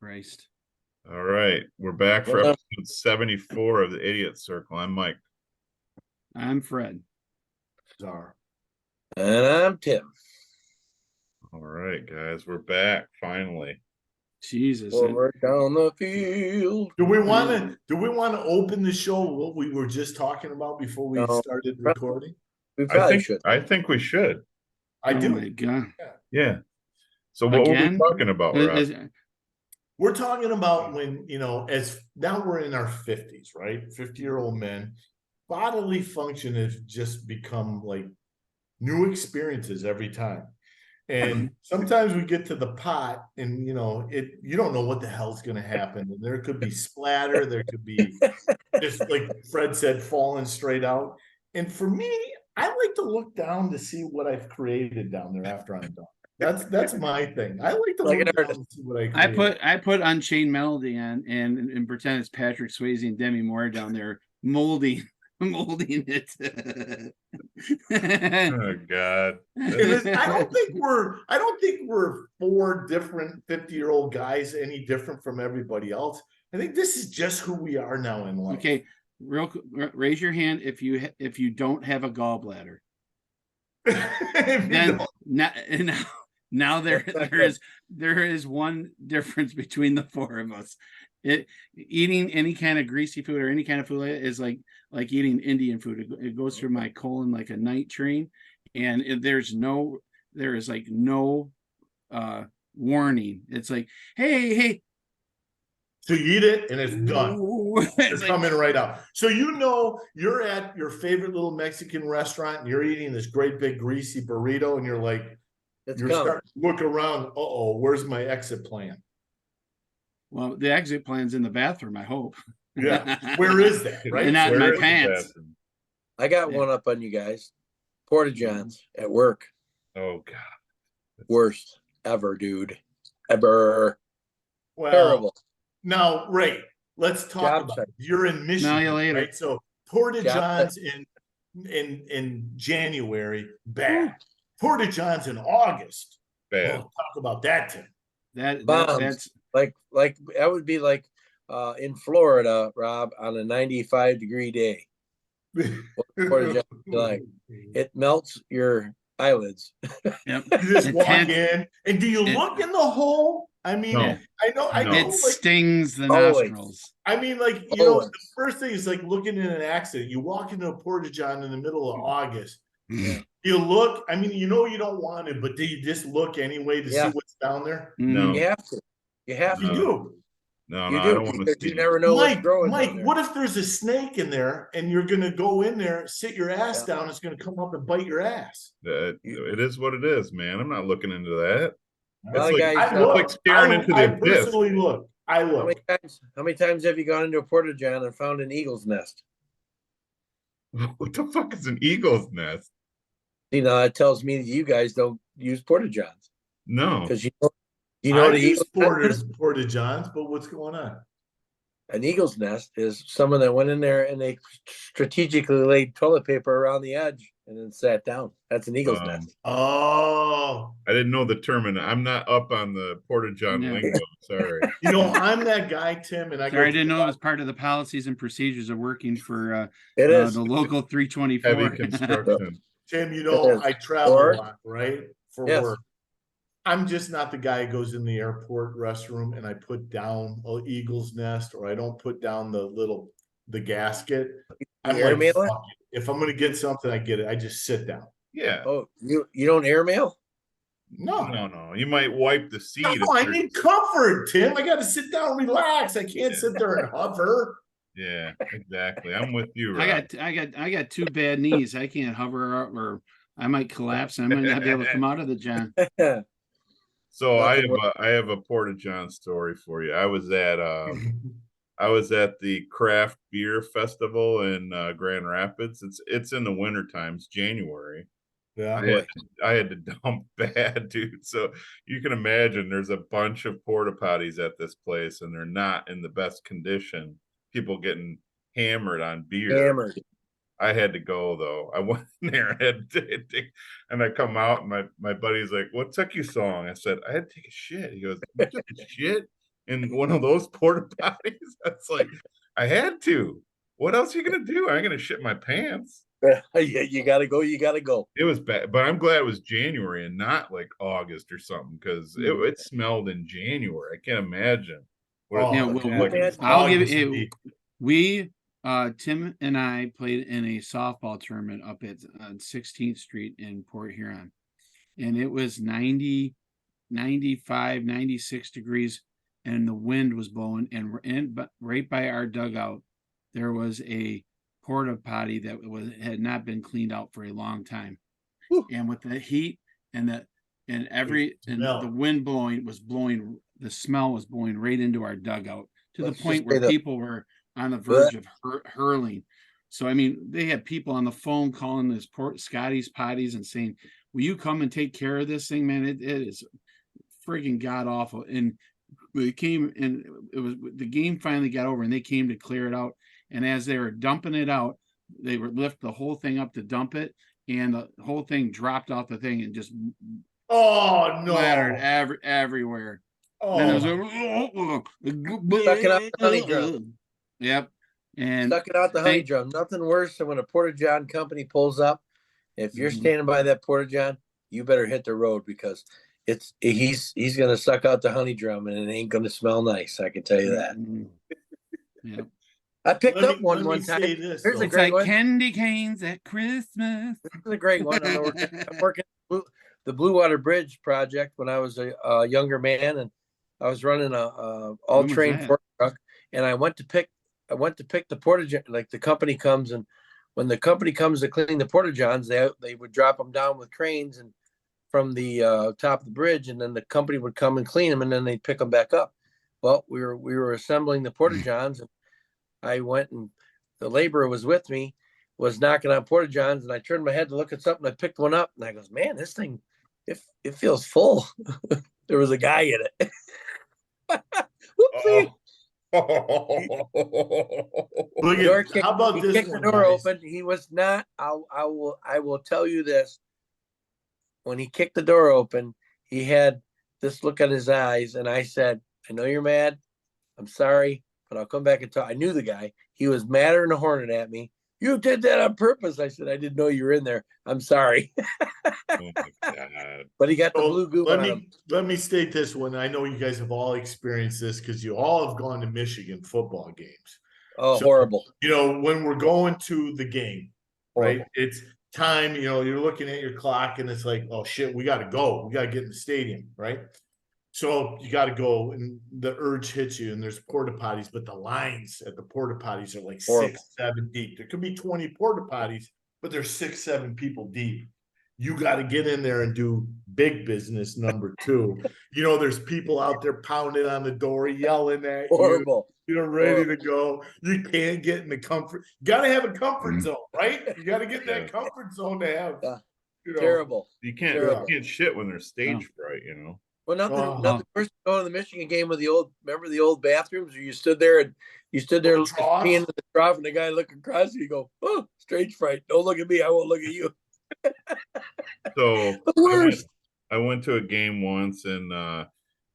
Christ. All right, we're back for Well, episode 74 of the Idiot Circle. I'm Mike. I'm Fred. Czar. And I'm Tim. All right, guys, we're back finally. Jesus. Forward down the field. Do we want to open the show what we were just talking about before we No. started recording? We I probably think should. I think we should. I Oh do. my God. Yeah. So what Again? were we talking about, Rob? We're talking about when, as now we're in our 50s, right? 50-year-old men, bodily function has just become like new experiences every time. And sometimes we get to the pot and, you don't know what the hell's going to happen. And there could be splatter. There could be just like Fred said, falling straight out. And for me, I like to look down to see what I've created down there after I'm done. That's my thing. I like to Like look an down artist. and see what I created. I put Unchained Melody on and pretend it's Patrick Swayze and Demi Moore down there molding it. Oh God. I don't think we're four different 50-year-old guys any different from everybody else. I think this is just who we are now in life. Okay, raise your hand if you don't have a gallbladder. Then now there is one difference between the four of us. Eating any kind of greasy food or any kind of food is like eating Indian food. It goes through my colon like a night train, and there is no warning. It's like, hey. So you eat it and it's done. It's coming right out. So you're at your favorite little Mexican restaurant and you're eating this great big greasy burrito and you're like, starting to look around. Where's my exit plan? Well, the exit plan's in the bathroom, I hope. Yeah. Where is that? Right? And not in Where my is pants. that? I got one up on you guys. Porta Johns at work. Oh God. Worst ever, dude. Ever. Well, Terrible. now, Ray, let's talk Job about site. it. You're in Michigan, you later. right? So Porta Job Johns in January, bad. Porta Johns in August. Bad. Oh, talk about that, Tim. That's Like that would be like in Florida, Rob, on a 95-degree day. Porta Johns would be like it melts your eyelids. yep. You just walk Intense. in, and do you look in the hole? I mean, No. I know. It Like, stings the Always. nostrils. I mean, like Always. the first thing is like looking in an accident. You walk into a Porta John in the middle of August. You look. I mean, you don't want it, but do you just look anyway to see what's down there? No. You have to. You have You to. do. No, You I do. don't want to Because see you it. never know what's Mike, growing down there. what if there's a snake in there and you're gonna go in there, sit your ass down, it's gonna come up and bite your ass. It is what it is, man. I'm not looking into that. A lot of guys, I it's like staring into the abyss. personally look. I look. How many times have you gone into a Porta John and found an eagle's nest? What the fuck is an eagle's nest? You know, it tells me that you guys don't use Porta Johns No. because you know I the use eagle's Porta Johns, but what's going on? an eagle's nest is someone that went in there and they strategically laid toilet paper around the edge and then sat down. That's an eagle's nest. Oh, I didn't know the term, and I'm not up on the Porta John Yeah. lingo. Sorry. I'm that guy, Tim, and I Sorry, I didn't know it was part of the policies and procedures of working for It is. the local 324. Heavy construction. Tim, Yes. I travel Or- a lot, right? For Yes. work. I'm just not the guy who goes in the airport restroom and I put down an eagle's nest, or I don't put down the gasket. I'm like, airmail it? fuck it. If I'm gonna get something, I get it. I just sit down. Yeah. Oh, you don't airmail? No. You might wipe the seat. No, I need comfort, Tim. I got to sit down, and relax. I can't sit there and hover. Yeah, exactly. I'm with you, Rob. I got two bad knees. I can't hover or I might collapse and I might not be able to come out of the John. So I Nothing have a Porta John story for you. I was at the craft beer festival in Grand Rapids. It's in the winter times, January. Yeah. I had to dump bad, dude. So you can imagine there's a bunch of porta potties at this place, and they're not in the best condition. People getting hammered on beer. Hammered. I had to go though. I went in there and I come out and my buddy's like, "What took you so long?" I said, "I had to take a shit." He goes, "You took a shit?" in one of those porta potties. That's like, I had to. What else are you gonna do? I'm gonna shit my pants. Yeah, you gotta go. You gotta go. It was bad, but I'm glad it was January and not like August or something, because it smelled in January. I can't imagine. Oh, Yeah, What well, like I'll give August it. would be- We, Tim and I played in a softball tournament up at 16th Street in Port Huron, and it was 90, 95, 96 degrees, and the wind was blowing. But right by our dugout, there was a porta potty that had not been cleaned out for a long time, and with the heat and the wind blowing, the smell was blowing right into our dugout to Let's the just point where say that- people were on the verge of hurling. So I mean, they had people on the phone calling this Scotty's Potties and saying, "Will you come and take care of this thing, man? It is friggin' god awful." And they came, and it was the game finally got over, and they came to clear it out. And as they were dumping it out, they would lift the whole thing up to dump it, and the whole thing dropped off the thing and just Oh no! splattered everywhere. And it was Suck it out the honey drum. Yep. And Suck it out the honey drum. Nothing worse than when a Porta John company pulls up. If you're standing by that Porta John, you better hit the road, because he's gonna suck out the honey drum, and it ain't gonna smell nice. I can tell you that. Yep. I picked Let up me one say time. this, Here's though. a It's great like one. candy canes at Christmas. This is a great one. I'm working the Blue Water Bridge project when I was a younger man, and I was running a all-terrain fork truck, and I went to pick the porta john. Like, the company comes, and when the company comes to clean the porta johns, they would drop them down with cranes and from the top of the bridge, and then the company would come and clean them, and then they'd pick them back up. Well, we were assembling the porta johns, and I went, and the laborer was with me, was knocking on porta johns, and I turned my head to look at something. I picked one up, and I goes, "Man, this thing, it feels full." There was a guy in it. Whoopsie. Look Door at, how about he this kicked one, the door guys? open. He was not. I will tell you this. When he kicked the door open, he had this look in his eyes, and I said, "I know you're mad. I'm sorry, but I'll come back and talk." I knew the guy. He was madder than a hornet at me. "You did that on purpose." I said, "I didn't know you were in there. I'm sorry." Oh my God. But he got the So blue goo on him. let me state this one. I know you guys have all experienced this, because you all have gone to Michigan football games. Oh, So, horrible. You know, when we're going to the game, right? Horrible. It's time, you know, you're looking at your clock, and it's like, oh shit, we got to go. We got to get in the stadium, right? So you got to go, and the urge hits you, and there's porta potties, but the lines at the porta potties are like Horrible. 6, 7 deep. There could be 20 porta potties, but there's 6, 7 people deep. You got to get in there and do big business number 2. You know, there's people out there pounding on the door, yelling at you. Horrible. You're ready to go. You can't get in the comfort. You got to have a comfort zone, right? You got to get in that comfort zone to have. Yeah. You know, Terrible. You can't Terrible. shit when they're stage fright, you know. Well, nothing Uh-huh. worse than going to the Michigan game with remember the old bathrooms where you stood there trough? peeing in the trough, and the guy looking across you, go, "Oh, stage fright. Don't look at me. I won't look at you." So The worst. I went to a game once, and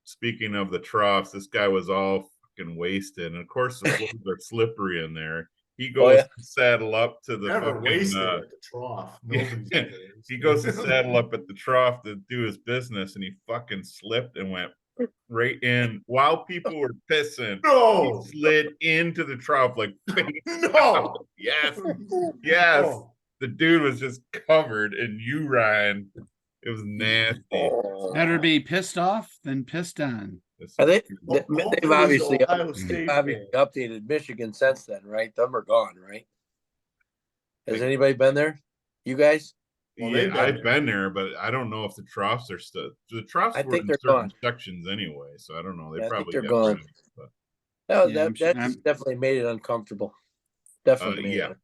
speaking of the troughs, this guy was all fucking wasted, and of course the floors are slippery in there. He goes to saddle up to the Never fucking, wasted at the trough. Nobody's ever wasted. he goes to saddle up at the trough to do his business, and he fucking slipped and went right in while people were pissing. No, He slid into the trough like no. yes, Oh. the dude was just covered in urine. It was nasty. Better be pissed off than pissed on. They've Hopefully obviously the Ohio State updated Michigan since then, right? Them are gone, right? Has anybody been there? You guys? Well, Yeah, they've been I've there. been there, but I don't know if the troughs are still. The troughs I were think in they're certain gone. sections anyway, so I don't know. They Yeah, I think probably they're got gone. rid of it, but, That Yeah, just definitely made it uncomfortable. Definitely made yeah. it.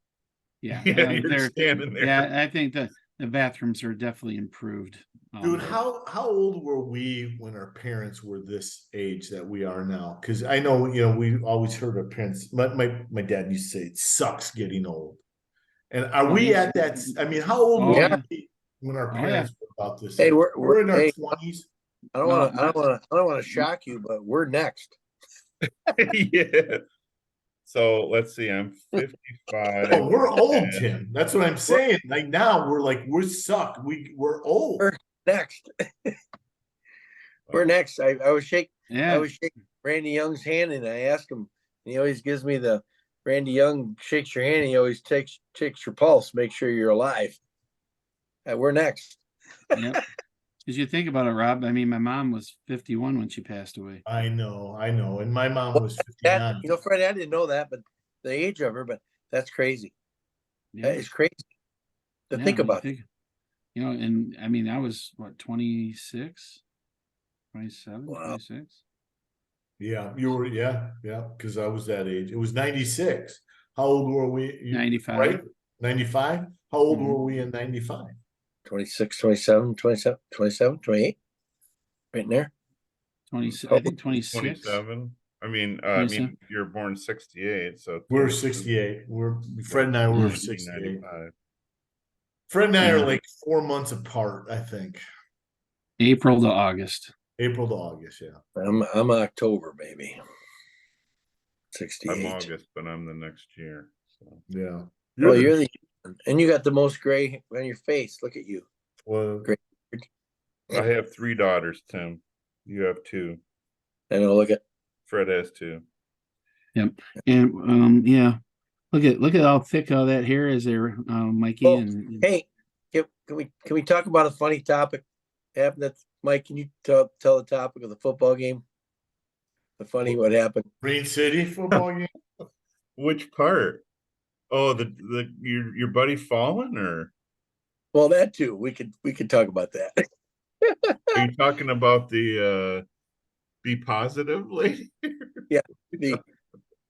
Yeah, Yeah, you're standing there. Yeah, I think the bathrooms are definitely improved. Dude, how old were we when our parents were this age that we are now? Because I know, you know, we always heard our parents. My dad used to say it sucks getting old. And are we at that? I mean, how old Oh, were yeah. we when our Oh, parents were about this? Hey, age? we're in our hey, 20s. I don't want to shock you, but we're next. Yeah. So let's see. I'm 55. Oh, we're old, and Tim. That's what I'm saying. Like now, we're suck. We're old. We're next. We're next. I was shaking Yeah. Randy Young's hand, and I asked him, and he always gives me the Randy Young shakes your hand. He always takes your pulse, make sure you're alive. We're next. Yep. Because you think about it, Rob. I mean, my mom was 51 when she passed away. I know. And my mom was That 59. Fred, I didn't know that, but the age of her, but that's crazy. Yeah. That is crazy to Yeah, think when you about. think- you know, and I mean, I was what, 26, 27, Wow. 26. Yeah, you were. Yeah, because I was that age. It was 96. How old were we? 95. Right? 95. How old Mhm. were we in 95? 26, 27, 27, 27, 28. Right in there. 26. I think 26. 27. I mean, 27. you're born 68, so We're 22, 68. Fred and I were Yeah. 68. 95. Fred and I are Yeah. like 4 months apart, I think. April to August. April to August, yeah. I'm October, baby. I'm 68. August, but I'm the next year. So Yeah. You're the and you got the most gray on your face. Look at you. Well, Great. I have 3 daughters, Tim. You have 2. I know. Look at. Fred has 2. Yep. And yeah. Look at how thick all that hair is there, Mikey. Oh, And hey, can we talk about a funny topic? Happened that Mike? Can you tell the topic of the football game? The funny what happened? Green City football game. Which part? Oh, the your buddy fallen, or Well, that too. We could talk about that. are you talking about the be positive lady? Yeah,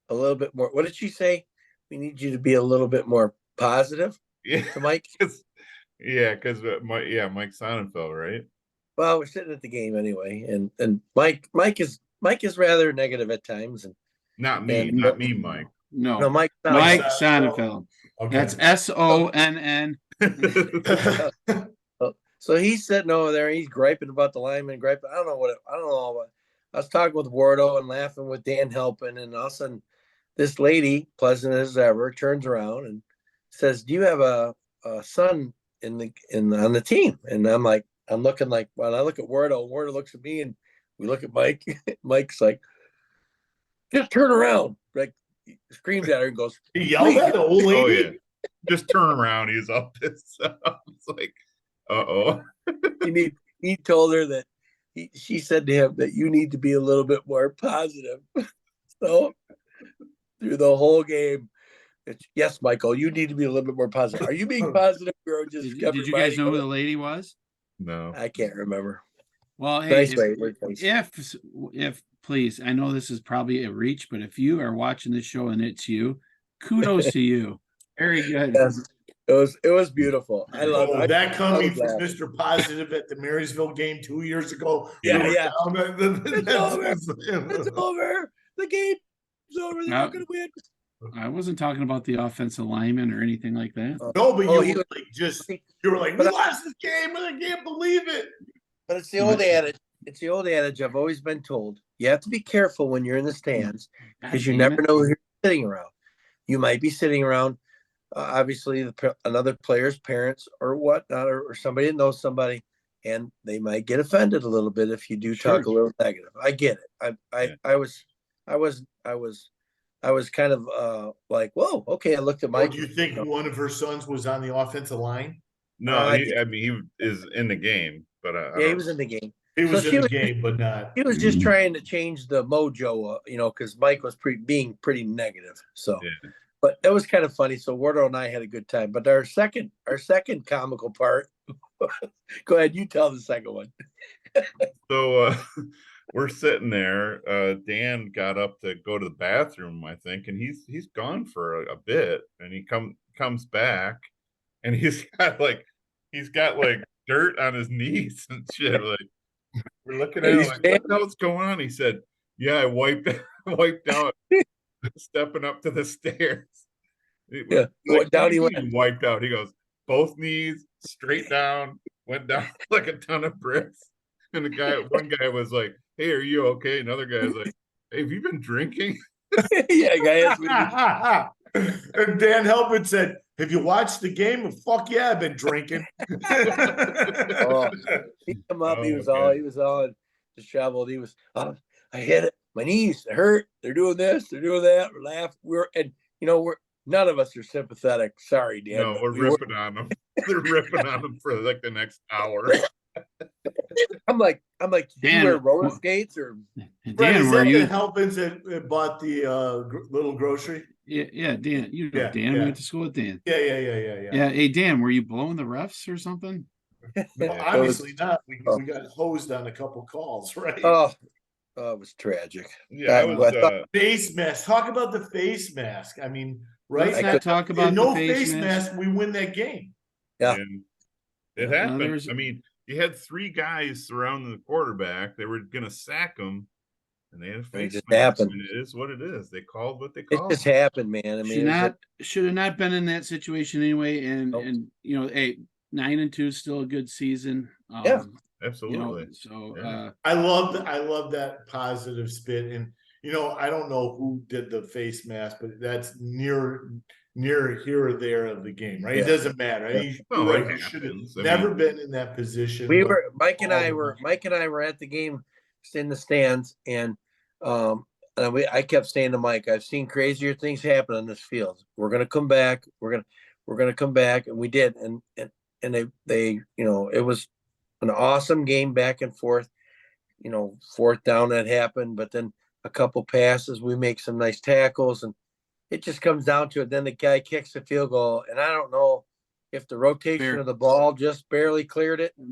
a little bit more. What did she say? We need you to be a little bit more positive Yeah, to Mike. because Mike Sonnenfeld, right? Well, we're sitting at the game anyway, and Mike is rather negative at times, Not me, and not me, Mike. no, no, Mike. Mike Sonnenfeld. Sonnenfeld. Okay. That's SONN. So he's sitting over there. He's griping about the lineman. I don't know. I was talking with Wardo and laughing with Dan helping, and all of a sudden, this lady, pleasant as ever, turns around and says, "Do you have a son on the team?" And I'm looking like, well, I look at Wardo. Wardo looks at me, and we look at Mike. Mike's like, "Just turn around!" Like screams at her and goes, He yelled at the old lady. Oh yeah, just turn around. He's up this. It's like, uh-oh. He told her that she said to him that you need to be a little bit more positive. So through the whole game, yes, Michael, you need to be a little bit more positive. Are you being positive, or just Did you guys know who the lady was? No. I can't remember. Well, hey, Nice if please, I know this is probably a reach, but if you are watching this show and it's you, kudos to you. Very good. Yes, it was beautiful. I love Oh, it. that coming from glad. Mr. Positive at the Marysville game 2 years ago. Yeah, We were yeah. down at It's over. It's over. The game's over. They're not going to win. I wasn't talking about the offensive lineman or anything like that. No, but Oh, you he were was- like you were like, we lost this game and I can't believe it. But it's the old adage. It's the old adage I've always been told. You have to be careful when you're in the stands because you never know who you're sitting around. You might be sitting around, obviously, another player's parents or whatnot, or somebody that knows somebody, and they might get offended a little bit if you do talk a little negative. I get it. I was kind of like, whoa, okay. I looked at Mike. Do you think one of her sons was on the offensive line? No, he is in the game, but he was in the game. He was in the game, but not. He was just trying to change the mojo, because Mike was being pretty negative. So, Yeah. But it was kind of funny. So Wardo and I had a good time. But our second comical part. Go ahead, you tell the second one. So we're sitting there. Dan got up to go to the bathroom, I think, and he's gone for a bit, and he comes back, and he's got like dirt on his knees and shit. Like we're looking at him like, what the hell's going on? He said, "Yeah, I wiped out stepping up to the stairs." Yeah, like, down he went. Wiped out. He goes, both knees straight down, went down like a ton of bricks. And one guy was like, "Hey, are you okay?" Another guy was like, Hey, have you been drinking? Yeah, guys. And Dan Helpin said, "Have you watched the game?" Fuck yeah, I've been drinking. Oh, he come up. He Oh, was all disheveled. He was. I hit it. My knees hurt. They're doing this. They're doing that. We're laughing. We're none of us are sympathetic. Sorry, Dan. No, we're ripping on them. They're ripping on them for like the next hour. I'm like, did Dan, you wear roller skates or? Brett, Dan, is were that you? the Helpins that bought the little grocery? Yeah, Dan. You know Yeah, Dan. yeah. We went to school with Dan. Yeah. Yeah. Hey, Dan, were you blowing the refs or something? No, Yeah. obviously not. We got hosed on a couple calls, right? Oh, it was tragic. Yeah, I was. Face mask. Talk about the face mask. I mean, right? Let's not talk about no the face mask. we win that game. Yeah. And it Yeah, happened. I mean, you had three guys surrounding the quarterback. They were going to sack him, and they had a face just mask. happened. And it is what it is. They called what they It called. just happened, man. I mean, should have not been in that situation anyway. And Nope. and you know, 9-2 is still a good season. Yeah. Absolutely. So I love that positive spin. And I don't know who did the face mask, but that's near here or there of the game, right? Yeah. It doesn't matter. I mean, No, it you should have happens. I never mean- been in that position. Mike and I were at the game in the stands, and I kept saying to Mike, I've seen crazier things happen on this field. We're gonna come back. We're gonna come back, and we did. And they it was an awesome game back and forth. Fourth down that happened, but then a couple passes, we make some nice tackles, and it just comes down to it. Then the guy kicks the field goal, and I don't know if the rotation of the ball just barely cleared it. I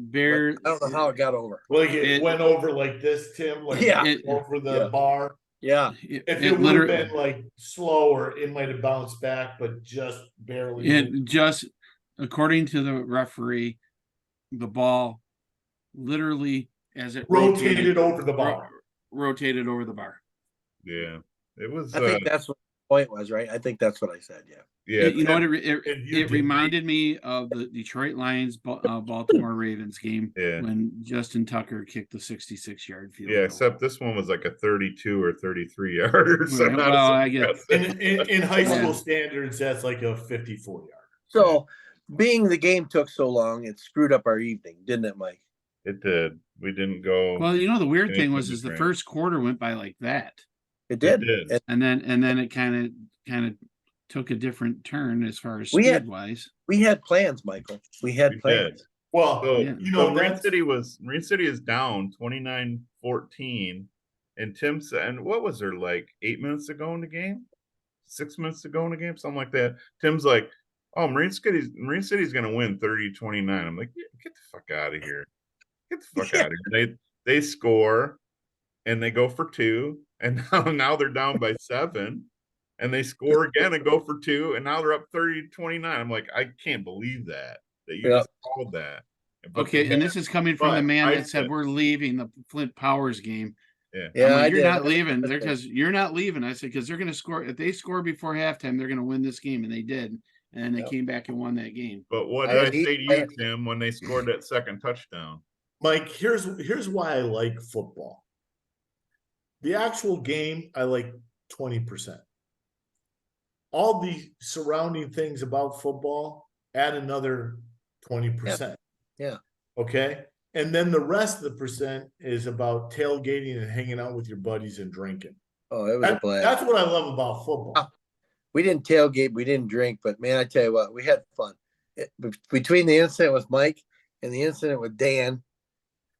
don't know how it got over. Like it went over like this, Tim, like over the bar. Yeah. If it would have been like slower, it might have bounced back, but just barely. It just, according to the referee, the ball literally, as it rotated over the bar. Rotated over the bar. Yeah, it was. I think that's what the point was, right? I think that's what I said. Yeah. Yeah, You know what? It reminded me of the Detroit Lions Baltimore Ravens game when Justin Tucker kicked the 66-yard field goal. Except this one was like a 32 or 33 yarder. So well, I guess in high school standards, that's like a 54 yard. So, being the game took so long, it screwed up our evening, didn't it, Mike? It did. We didn't go. Well, the weird thing was the first quarter went by like that. It did. And then it kind of took a different turn as far as speed wise. We had plans, Michael. We had plans. Did. Well, so Marine City is down 29-14, and Tim said, and what was there, like 8 minutes ago in the game? 6 minutes ago in the game, something like that. Tim's like, oh, Marine City's gonna win 30-29. I'm like, get the fuck out of here. Get the fuck out of here. They score and they go for 2, and now they're down by 7. And they score again and go for 2, and now they're up 30-29. I'm like, I can't believe that you just called that. But and this is coming from the man that said we're leaving the Flint Powers game. Yeah, like, you're not leaving because you're not leaving. I said because they're going to score. If they score before halftime, they're going to win this game, and they did. And they came back and won that game. But what did I say to you, Tim, when they scored that second touchdown? Mike, here's why I like football. The actual game, I like 20%. All the surrounding things about football add another 20%. Yeah. Okay. And then the rest of the percent is about tailgating and hanging out with your buddies and drinking. Oh, it was a blast. That's what I love about football. We didn't tailgate, we didn't drink, but man, I tell you what, we had fun. Between the incident with Mike and the incident with Dan,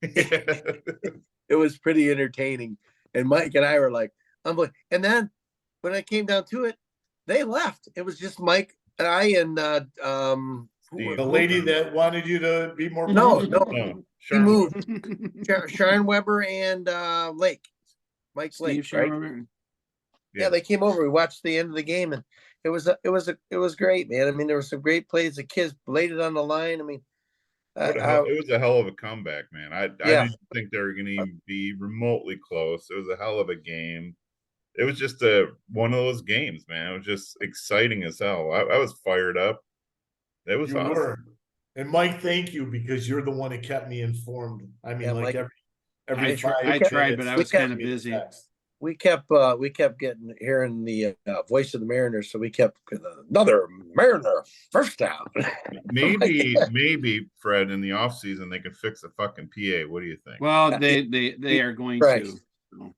it was pretty entertaining. And Mike and I were like, and then when I came down to it, they left. It was just Mike and I and the lady that wanted you to be more. No. He moved. Sure. Sharon Weber and Lake. Mike Lake, right? Yeah, they came over. We watched the end of the game, and it was great, man. I mean, there were some great plays. The kids bladed on the line. I mean, it was a hell of a comeback, man. I didn't think they were going to even be remotely close. It was a hell of a game. It was just one of those games, man. It was just exciting as hell. I was fired up. It was awesome. And Mike, thank you, because you're the one that kept me informed. I mean, like every I tried, but I was kind of busy. we kept getting hearing the voice of the Mariners, so we kept another Mariner first down. Maybe Fred, in the off season they could fix the fucking PA. What do you think? Well, they are going Christ. to.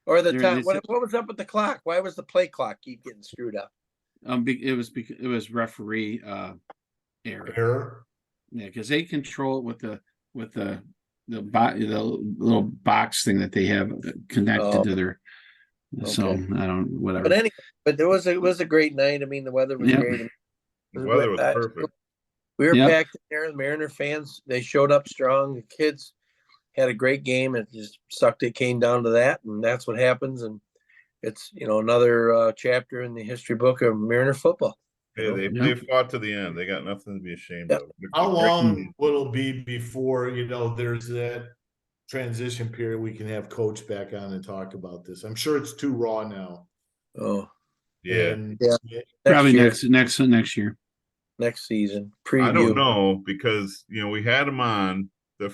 Or the There- time. there's What was up with the clock? Why was the play clock keep getting screwed up? It was referee error. Error. Yeah, because they control it with the little box thing that they have connected to their. So Okay. I don't whatever. But anyway, it was a great night. I mean, the weather was Yep. great. The weather was perfect. We were Yep. packed in there. The Mariner fans, they showed up strong. The kids had a great game. It just sucked. It came down to that, and that's what happens. And it's another chapter in the history book of Mariner football. Hey, they fought to the end. They got nothing to be ashamed of. How long will it be before there's that transition period we can have Coach back on and talk about this? I'm sure it's too raw now. Oh, Yeah. And Probably year, next year. next season preview. I don't know because we had them on the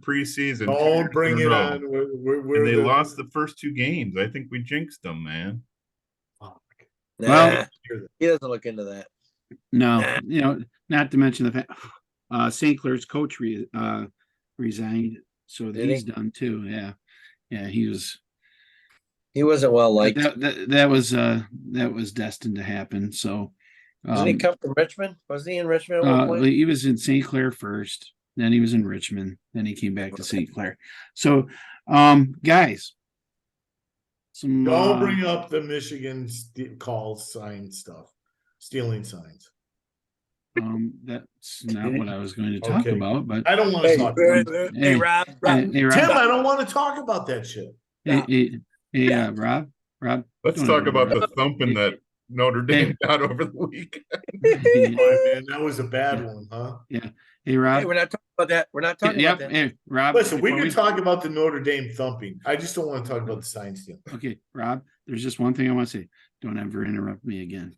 preseason. Don't bring it on. And they lost the first 2 games. I think we jinxed them, man. Nah, Well- he doesn't look into that. No, not to mention the fact St. Clair's coach resigned, so Did he's he? done too. Yeah, he was. He wasn't well liked. That was destined to happen. So, Didn't he come from Richmond? Was he in Richmond at one point? he was in St. Clair first, then he was in Richmond, then he came back to St. Clair. So, guys, Don't bring up the Michigan call sign stuff, stealing signs. That's not what I was going to talk about, but I don't want to talk about it. Hey, Rob. hey, Rob. Tim, I don't want to talk about that shit. Hey, Rob. Let's don't talk ever about Rob. the thumping that Notre Dame got over the weekend. Oh, man, that was a bad one, huh? Yeah. Hey, Rob. Hey, we're not talking about that. We're not talking Yep. about that. Hey, Rob. Listen, we before can talk about the Notre Dame thumping. I just don't want to talk about the sign stealing. Okay, Rob. There's just one thing I want to say. Don't ever interrupt me again.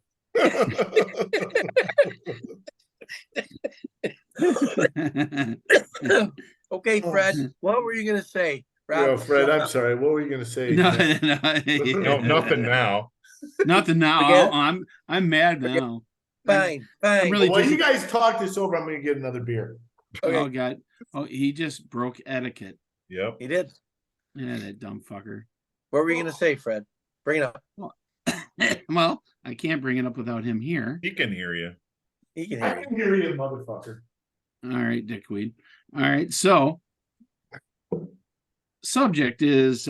Okay, Fred. What were you going to say? Rob, Yo, Fred, I'm sorry. What were you going to say? no, No, nothing now. Nothing now. Forget Oh, I'm mad now. Fine. I'm really Well, just- you guys talk this over. I'm going to get another beer. Okay. Oh God. Oh, he just broke etiquette. Yep. He did. Yeah, that dumb fucker. What were you going to say, Fred? Bring it up. Well, I can't bring it up without him here. He can hear you. He can I hear you. can hear you, motherfucker. All right, dickweed. All right, so subject is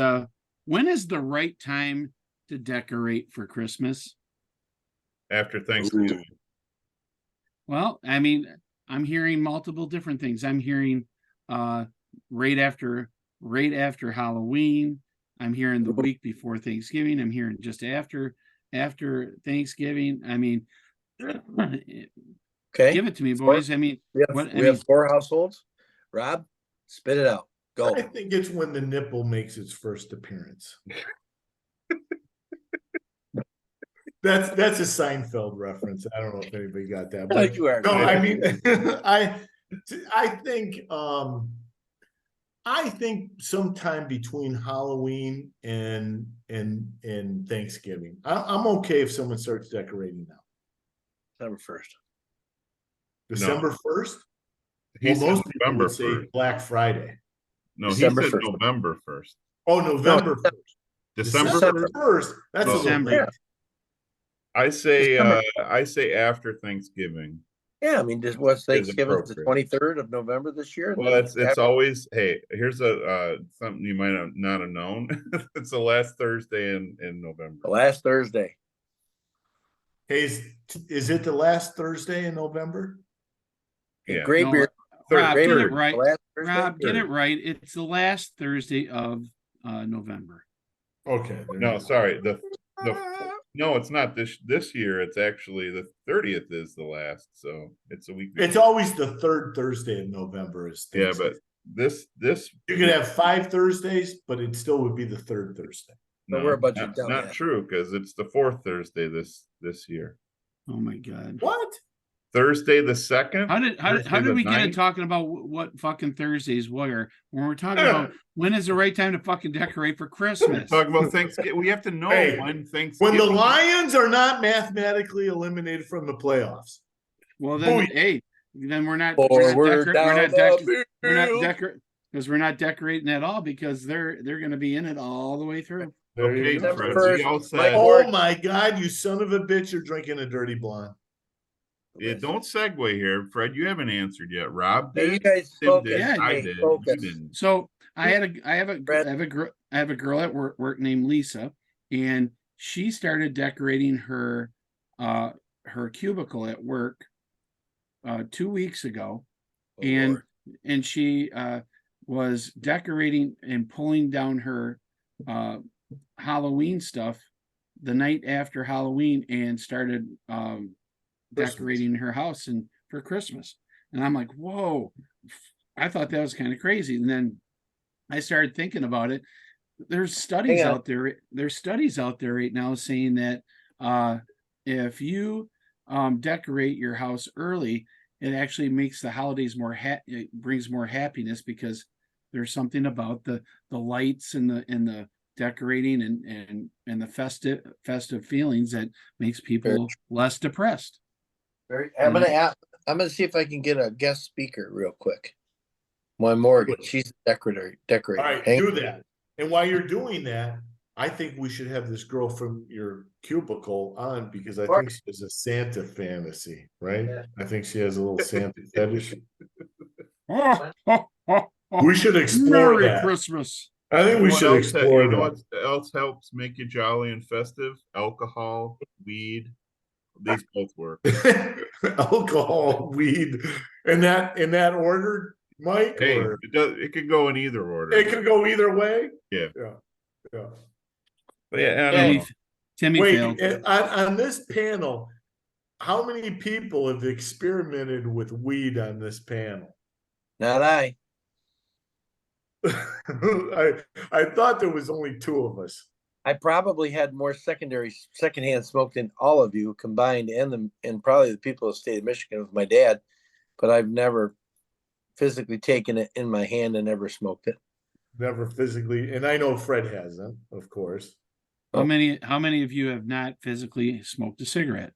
when is the right time to decorate for Christmas? After Thanksgiving. Well, I mean, I'm hearing multiple different things. I'm hearing right after Halloween. I'm hearing the week before Thanksgiving. I'm hearing just after Thanksgiving. I mean, Okay. give it to me, boys. I mean, We have 4 households. Rob, spit it out. Go. I think it's when the nipple makes its first appearance. That's a Seinfeld reference. I don't know if anybody got that. But You are. no, I mean, I think sometime between Halloween and Thanksgiving. I'm okay if someone starts decorating now. December 1st. December 1st? He Well, said most people November would say 1st. Black Friday. No, he December said 1st. November 1st. Oh, November 1st. December December 1st. 1st. That's a little December. late. I say December. after Thanksgiving. Yeah, I mean, what's Thanksgiving? The appropriate. 23rd of November this year? Well, it's always, hey, here's something you might not have known. It's the last Thursday in November. the last Thursday. Hey, is it the last Thursday in November? Yeah. Great No, beer. Rob, Great get beer. it right. The last Thursday? Rob, get it Third. right. It's the last Thursday of November. Okay. there No, you go. sorry. No, it's not this year. It's actually the 30th is the last, so it's a week. It's always the third Thursday of November. Yeah, but this you could have 5 Thursdays, but it still would be the third Thursday. But we're a bunch of not dumbasses. true because it's the 4th Thursday this year. Oh my God. What? Thursday the 2nd. How did we get it talking about what fucking Thursdays were when we're talking about when is the right time to fucking decorate for Christmas? Talk about Thanksgiving. We have to know Hey, when Thanksgiving. When the Lions are not mathematically eliminated from the playoffs. Well, then, Booyah. hey, then we're not because we're not decorating at all because they're going to be in it all the way through. Okay, December Fred, 1st, we all said, Oh my God, you son of a bitch! You're drinking a dirty blonde. yeah, don't segue here, Fred. You haven't answered yet. Rob Hey, did. you guys Tim focus. did. Yeah, I hey, did. focus. You didn't. So I have a Fred. girl at work named Lisa, and she started decorating her cubicle at work 2 weeks ago, Oh, and Lord. she was decorating and pulling down her Halloween stuff the night after Halloween and started decorating her house and for Christmas. And I'm like, whoa, I thought that was kind of crazy. And then I started thinking about it. There's studies out there. There's studies out there right now saying that if you decorate your house early, it actually makes the holidays it brings more happiness because there's something about the lights and the decorating and the festive feelings that makes people less depressed. I'm gonna see if I can get a guest speaker real quick. My Morgan, she's a decorator. All right, do that. And while you're doing that, I think we should have this girl from your cubicle on because I think she has a Santa fantasy, right? Yeah. I think she has a little Santa fetish. We We should explore Merry that. Christmas. I think we should explore You know that. what else helps make you jolly and festive? Alcohol, weed. These both work. Alcohol, weed, in that order, Mike. Hey, or it could go in either order. it could go either way. Yeah. Yeah. But yeah, I don't know. Timmy Wait, failed. on this panel, how many people have experimented with weed on this panel? Not I. I thought there was only two of us. I probably had more secondhand smoke than all of you combined, and probably the people of the state of Michigan with my dad, but I've never physically taken it in my hand and never smoked it. Never physically, and I know Fred hasn't, of course. How many of you have not physically smoked a cigarette?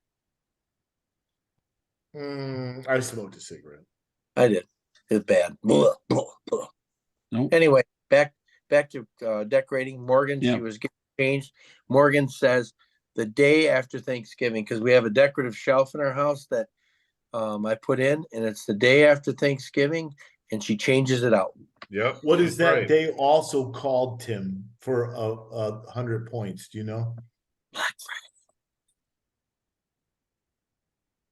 I smoked a cigarette. I did. It's bad. Blah, blah, blah. Nope. Anyway, back to decorating. Morgan, Yeah. she was getting changed. Morgan says the day after Thanksgiving, because we have a decorative shelf in our house that I put in, and it's the day after Thanksgiving, and she changes it out. Yep. What is that right. day also called, Tim, for 100 points? Do you know? Black Friday.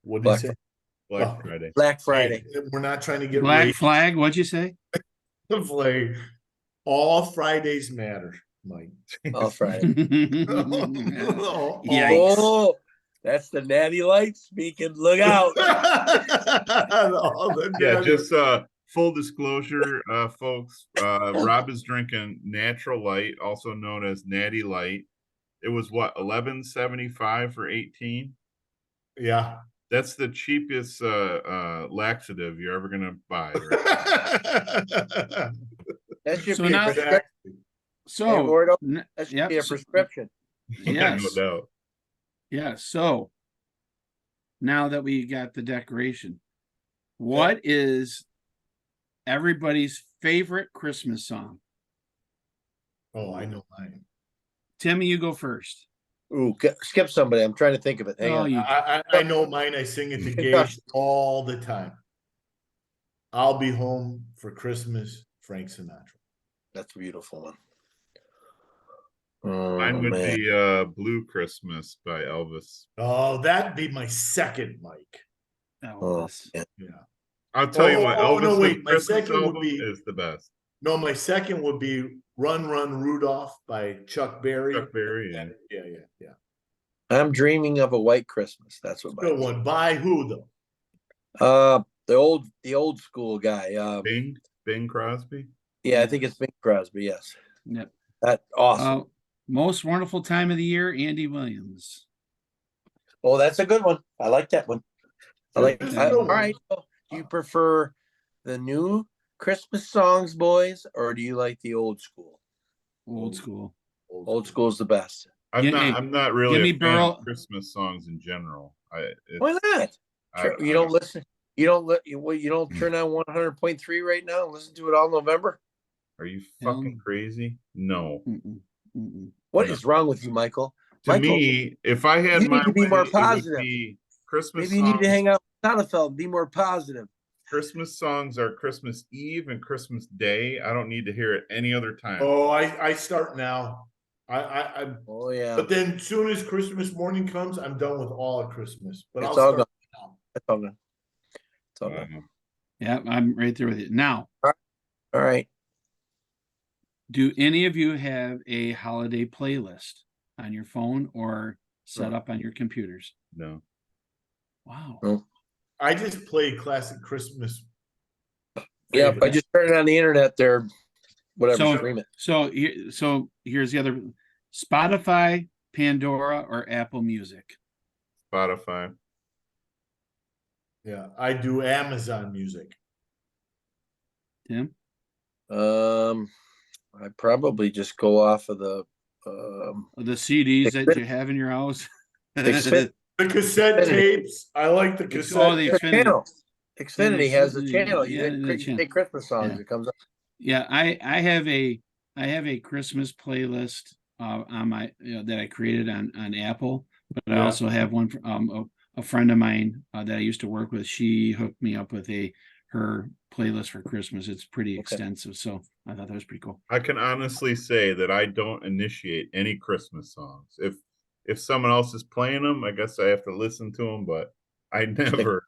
What did you say? Black Friday. Black Friday. Hey, we're not trying to get Black racist. flag. What'd you say? Flag. All Fridays matter, Mike. All Friday. Yikes. Oh, that's the natty light speaking. Look out. Yeah, just full disclosure, folks. Rob is drinking Natural Light, also known as Natty Light. It was what, $11.75 for 18? Yeah. That's the cheapest laxative you're ever gonna buy. Right? That should So be now- a prescription. So Hey, Gordo, n- that should yep, be a so- prescription. Yeah, yes. no doubt. Yeah. So now that we got the decoration, what is everybody's favorite Christmas song? Oh, I know mine. Timmy, you go first. Ooh, skip somebody. I'm trying to think of it. Hang Oh, on. you I know mine. I sing it to Gage all the time. I'll be home for Christmas, Frank Sinatra. That's a beautiful one. Mine would man. be Blue Christmas by Elvis. Oh, that'd be my second, Mike. Elvis. yeah. Yeah. I'll tell you what, Elvis' no, wait. My Christmas second would album be is the best. no. My second would be "Run, Run, Rudolph" by Chuck Berry. Chuck Berry, yeah. Yeah. I'm dreaming of a white Christmas. That's what Good mine is. one. By who though? The old school guy. Bing Crosby. Yeah, I think it's Bing Crosby. Yes. Yep. That awesome. Most wonderful time of the year, Andy Williams. Oh, that's a good one. I like that one. All right. So do you prefer the new Christmas songs, boys, or do you like the old school? Old school. Old school is the best. I'm not really give me a fan Burl. of Christmas songs in general. Why not? You don't listen. You don't turn on 100.3 right now and listen to it all November. Are you fucking crazy? No. What is wrong with you, Michael? To Michael, me, if I had you my need to be way, more it would positive. be Christmas Maybe you songs. need to hang out with Sonnenfeld and be more positive. Christmas songs are Christmas Eve and Christmas Day. I don't need to hear it any other time. Oh, I start now. I Oh yeah. But then as soon as Christmas morning comes, I'm done with all of Christmas. But It's I'll all start gone. now. It's all good. It's all good. Yeah, I'm right there with you. Now, All right. do any of you have a holiday playlist on your phone or set up on your computers? No. Wow. No. I just play classic Christmas. Yeah, I just turn it on the internet there. Whatever, stream it. So here's the other: Spotify, Pandora, or Apple Music. Spotify. Yeah, I do Amazon Music. Tim? I probably just go off of the CDs that you have in your house. Xfinity. The cassette tapes. I like the cassette. Oh, the Xfinity. Channel. Xfinity has a channel. Yeah, You take Christmas songs. Yeah. It comes up. Yeah, I have a Christmas playlist on my that I created on Apple, but I also have one from a friend of mine that I used to work with. She hooked me up with her playlist for Christmas. It's pretty extensive, so I thought that was pretty cool. I can honestly say that I don't initiate any Christmas songs. If someone else is playing them, I guess I have to listen to them, but I never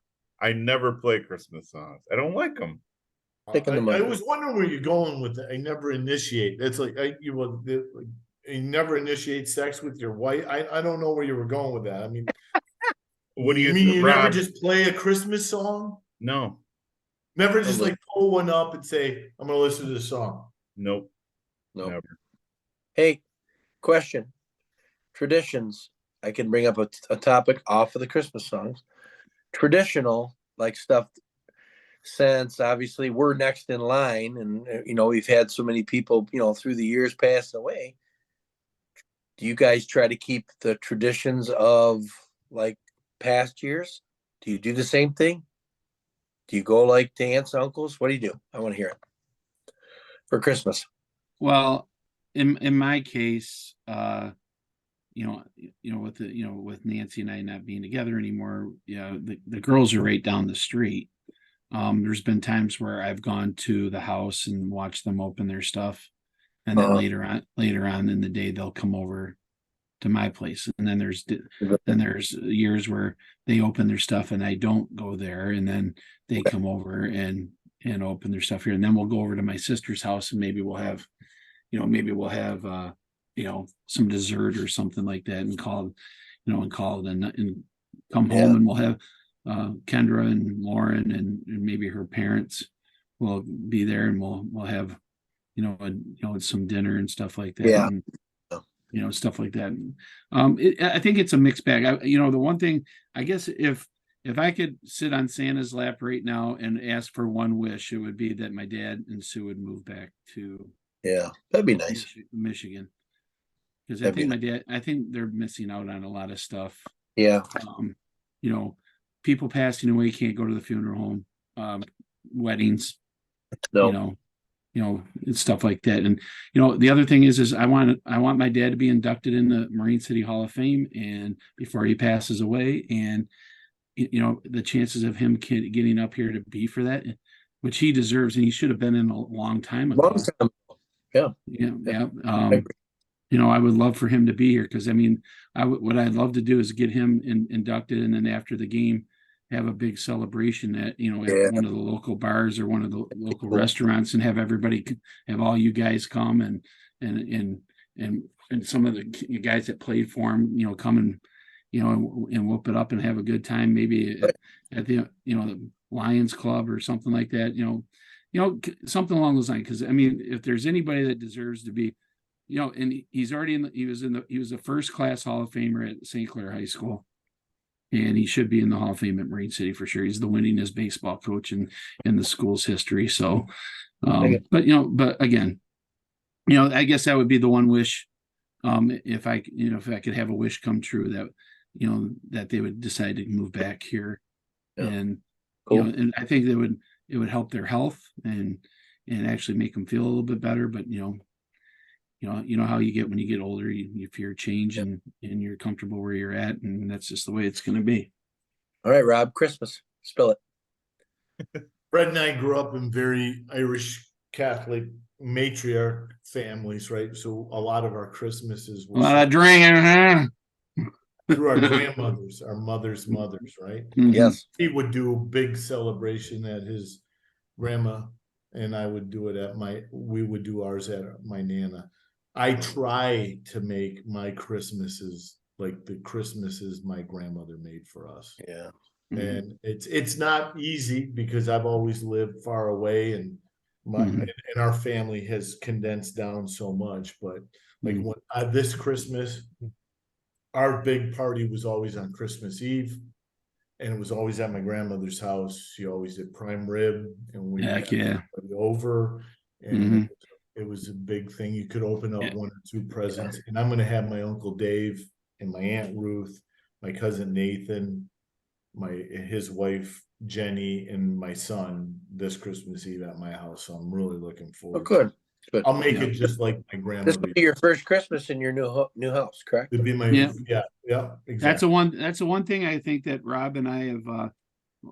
play Christmas songs. I don't like them. I was wondering where you're going with it. I never initiate. That's like you never initiate sex with your wife. I don't know where you were going with that. I mean, what do you mean? You Rob, never just play a Christmas song? No. Never just like pull one up and say, "I'm going to listen to the song." Nope. Never. Hey, question. Traditions. I can bring up a topic off of the Christmas songs. Traditional, like stuff. Since obviously we're next in line, and we've had so many people through the years pass away. Do you guys try to keep the traditions of like past years? Do you do the same thing? Do you go like to aunts, uncles? What do you do? I want to hear it for Christmas. Well, in my case, with Nancy and I not being together anymore, the girls are right down the street. There's been times where I've gone to the house and watched them open their stuff, and then later on in the day they'll come over to my place, and then there's years where they open their stuff and I don't go there, and then they come over and open their stuff here, and then we'll go over to my sister's house and maybe we'll have some dessert or something like that, and call it and come home, and we'll have Kendra and Lauren and maybe her parents will be there, and we'll have some dinner and stuff like that. And, stuff like that. I think it's a mixed bag. The one thing, I guess, if I could sit on Santa's lap right now and ask for one wish, it would be that my dad and Sue would move back to that'd be nice, Michigan, because I think they're missing out on a lot of stuff. People passing away can't go to the funeral home, weddings, stuff like that. And the other thing is I want my dad to be inducted in the Marine City Hall of Fame, and before he passes away, and the chances of him getting up here to be for that, which he deserves, and he should have been in a long time ago. I would love for him to be here, because what I'd love to do is get him inducted, and then after the game have a big celebration at one of the local bars or one of the local restaurants, and have all you guys come, and some of the guys that played for him come and whoop it up and have a good time, maybe at the the Lions Club or something like that, something along those lines. Because if there's anybody that deserves to be, and he's already he was the first class Hall of Famer at St. Clair High School. and he should be in the Hall of Fame at Marine City for sure. He's the winningest baseball coach in the school's history. So, but again, I guess that would be the one wish. If I could have a wish come true, that that they would decide to move back here, and Cool. and I think it would help their health and actually make them feel a little bit better. But how you get when you get older, you fear change, and you're comfortable where you're at, and that's just the way it's going to be. All right, Rob, Christmas, spill it. Fred and I grew up in very Irish Catholic matriarch families, right? So a lot of our Christmases A were lot of drinking, huh? through our grandmothers, our mothers' mothers, right? Mhm. Yes. He would do a big celebration at his grandma, and I would do it we would do ours at my Nana. I try to make my Christmases like the Christmases my grandmother made for us. Yeah. And it's not easy because I've always lived far away, and and our family has condensed down so much. But like this Christmas, our big party was always on Christmas Eve, and it was always at my grandmother's house. She always did prime rib, and we had everybody over, and it was a big thing. You could open up one or two presents, and I'm going to have my Uncle Dave and my Aunt Ruth, my cousin Nathan, his wife Jenny, and my son this Christmas Eve at my house. So I'm really looking forward. Oh, good. Good. I'll make it just like my grandmother. This will be your first Christmas in your new house, correct? It'd be my exactly. That's the one thing I think that Rob and I have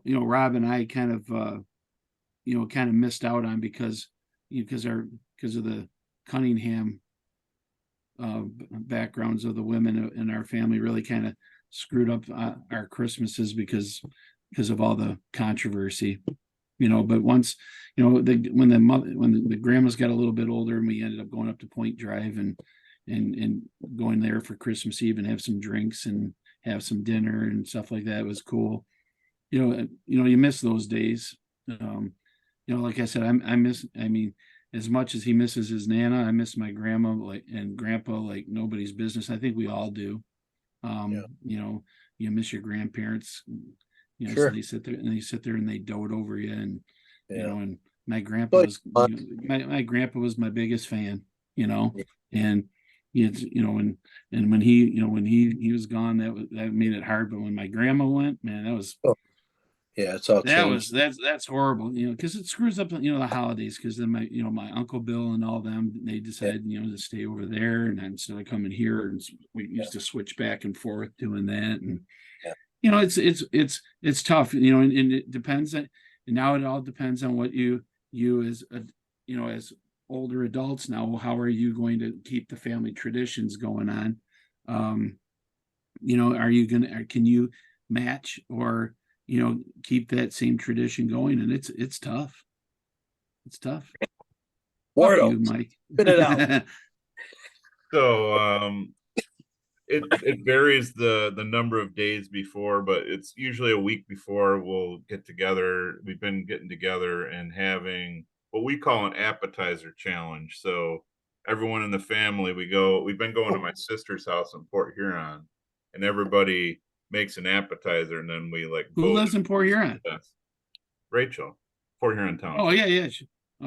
Rob and I kind of missed out on because of the Cunningham backgrounds of the women in our family really kind of screwed up our Christmases because of all the controversy. But once when the grandmas got a little bit older, and we ended up going up to Point Drive and going there for Christmas Eve and have some drinks and have some dinner and stuff like that, it was cool. You miss those days. Like I said, as much as he misses his Nana, I miss my grandma and grandpa like nobody's business. I think we all do. You miss your grandparents. Sure. So they sit there and they dote over you, and and my grandpa was my grandpa was my biggest fan, and it's and when he was gone, that made it hard. But when my grandma went, man, that was it's all changed. That's horrible, because it screws up the holidays, because then my Uncle Bill and all them, they decided to stay over there, and instead of coming here, and we used to switch back and forth doing that, and it's tough, and it depends on, and now it all depends on what you as as older adults now, how are you going to keep the family traditions going on? Can you match or keep that same tradition going? And it's tough. It's tough. Wardo, you, Mike. Spit it out. So it varies the number of days before, but it's usually a week before we'll get together. We've been getting together and having what we call an appetizer challenge. So everyone in the family, we've been going to my sister's house in Port Huron, and everybody makes an appetizer, and then we Who lives in Port Huron? Rachel, Port Huron town. Oh yeah.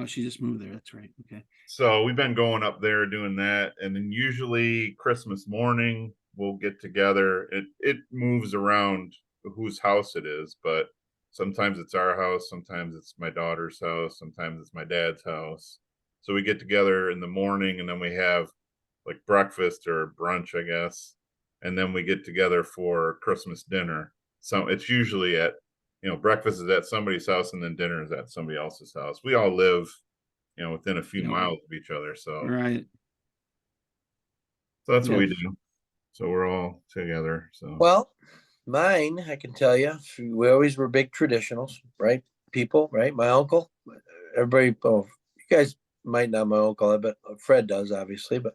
She just moved there. That's right. Okay. So we've been going up there doing that, and then usually Christmas morning we'll get together. It moves around whose house it is, but sometimes it's our house, sometimes it's my daughter's house, sometimes it's my dad's house. So we get together in the morning, and then we have breakfast or brunch, I guess, and then we get together for Christmas dinner. So it's usually at breakfast is at somebody's house, and then dinner is at somebody else's house. We all live within a few miles of each other. So right. So that's what we do. So we're all together. So well, mine, I can tell you, we always were big traditionals, right? People, right? My uncle, everybody. Oh, you guys might not my uncle, but Fred does, obviously. But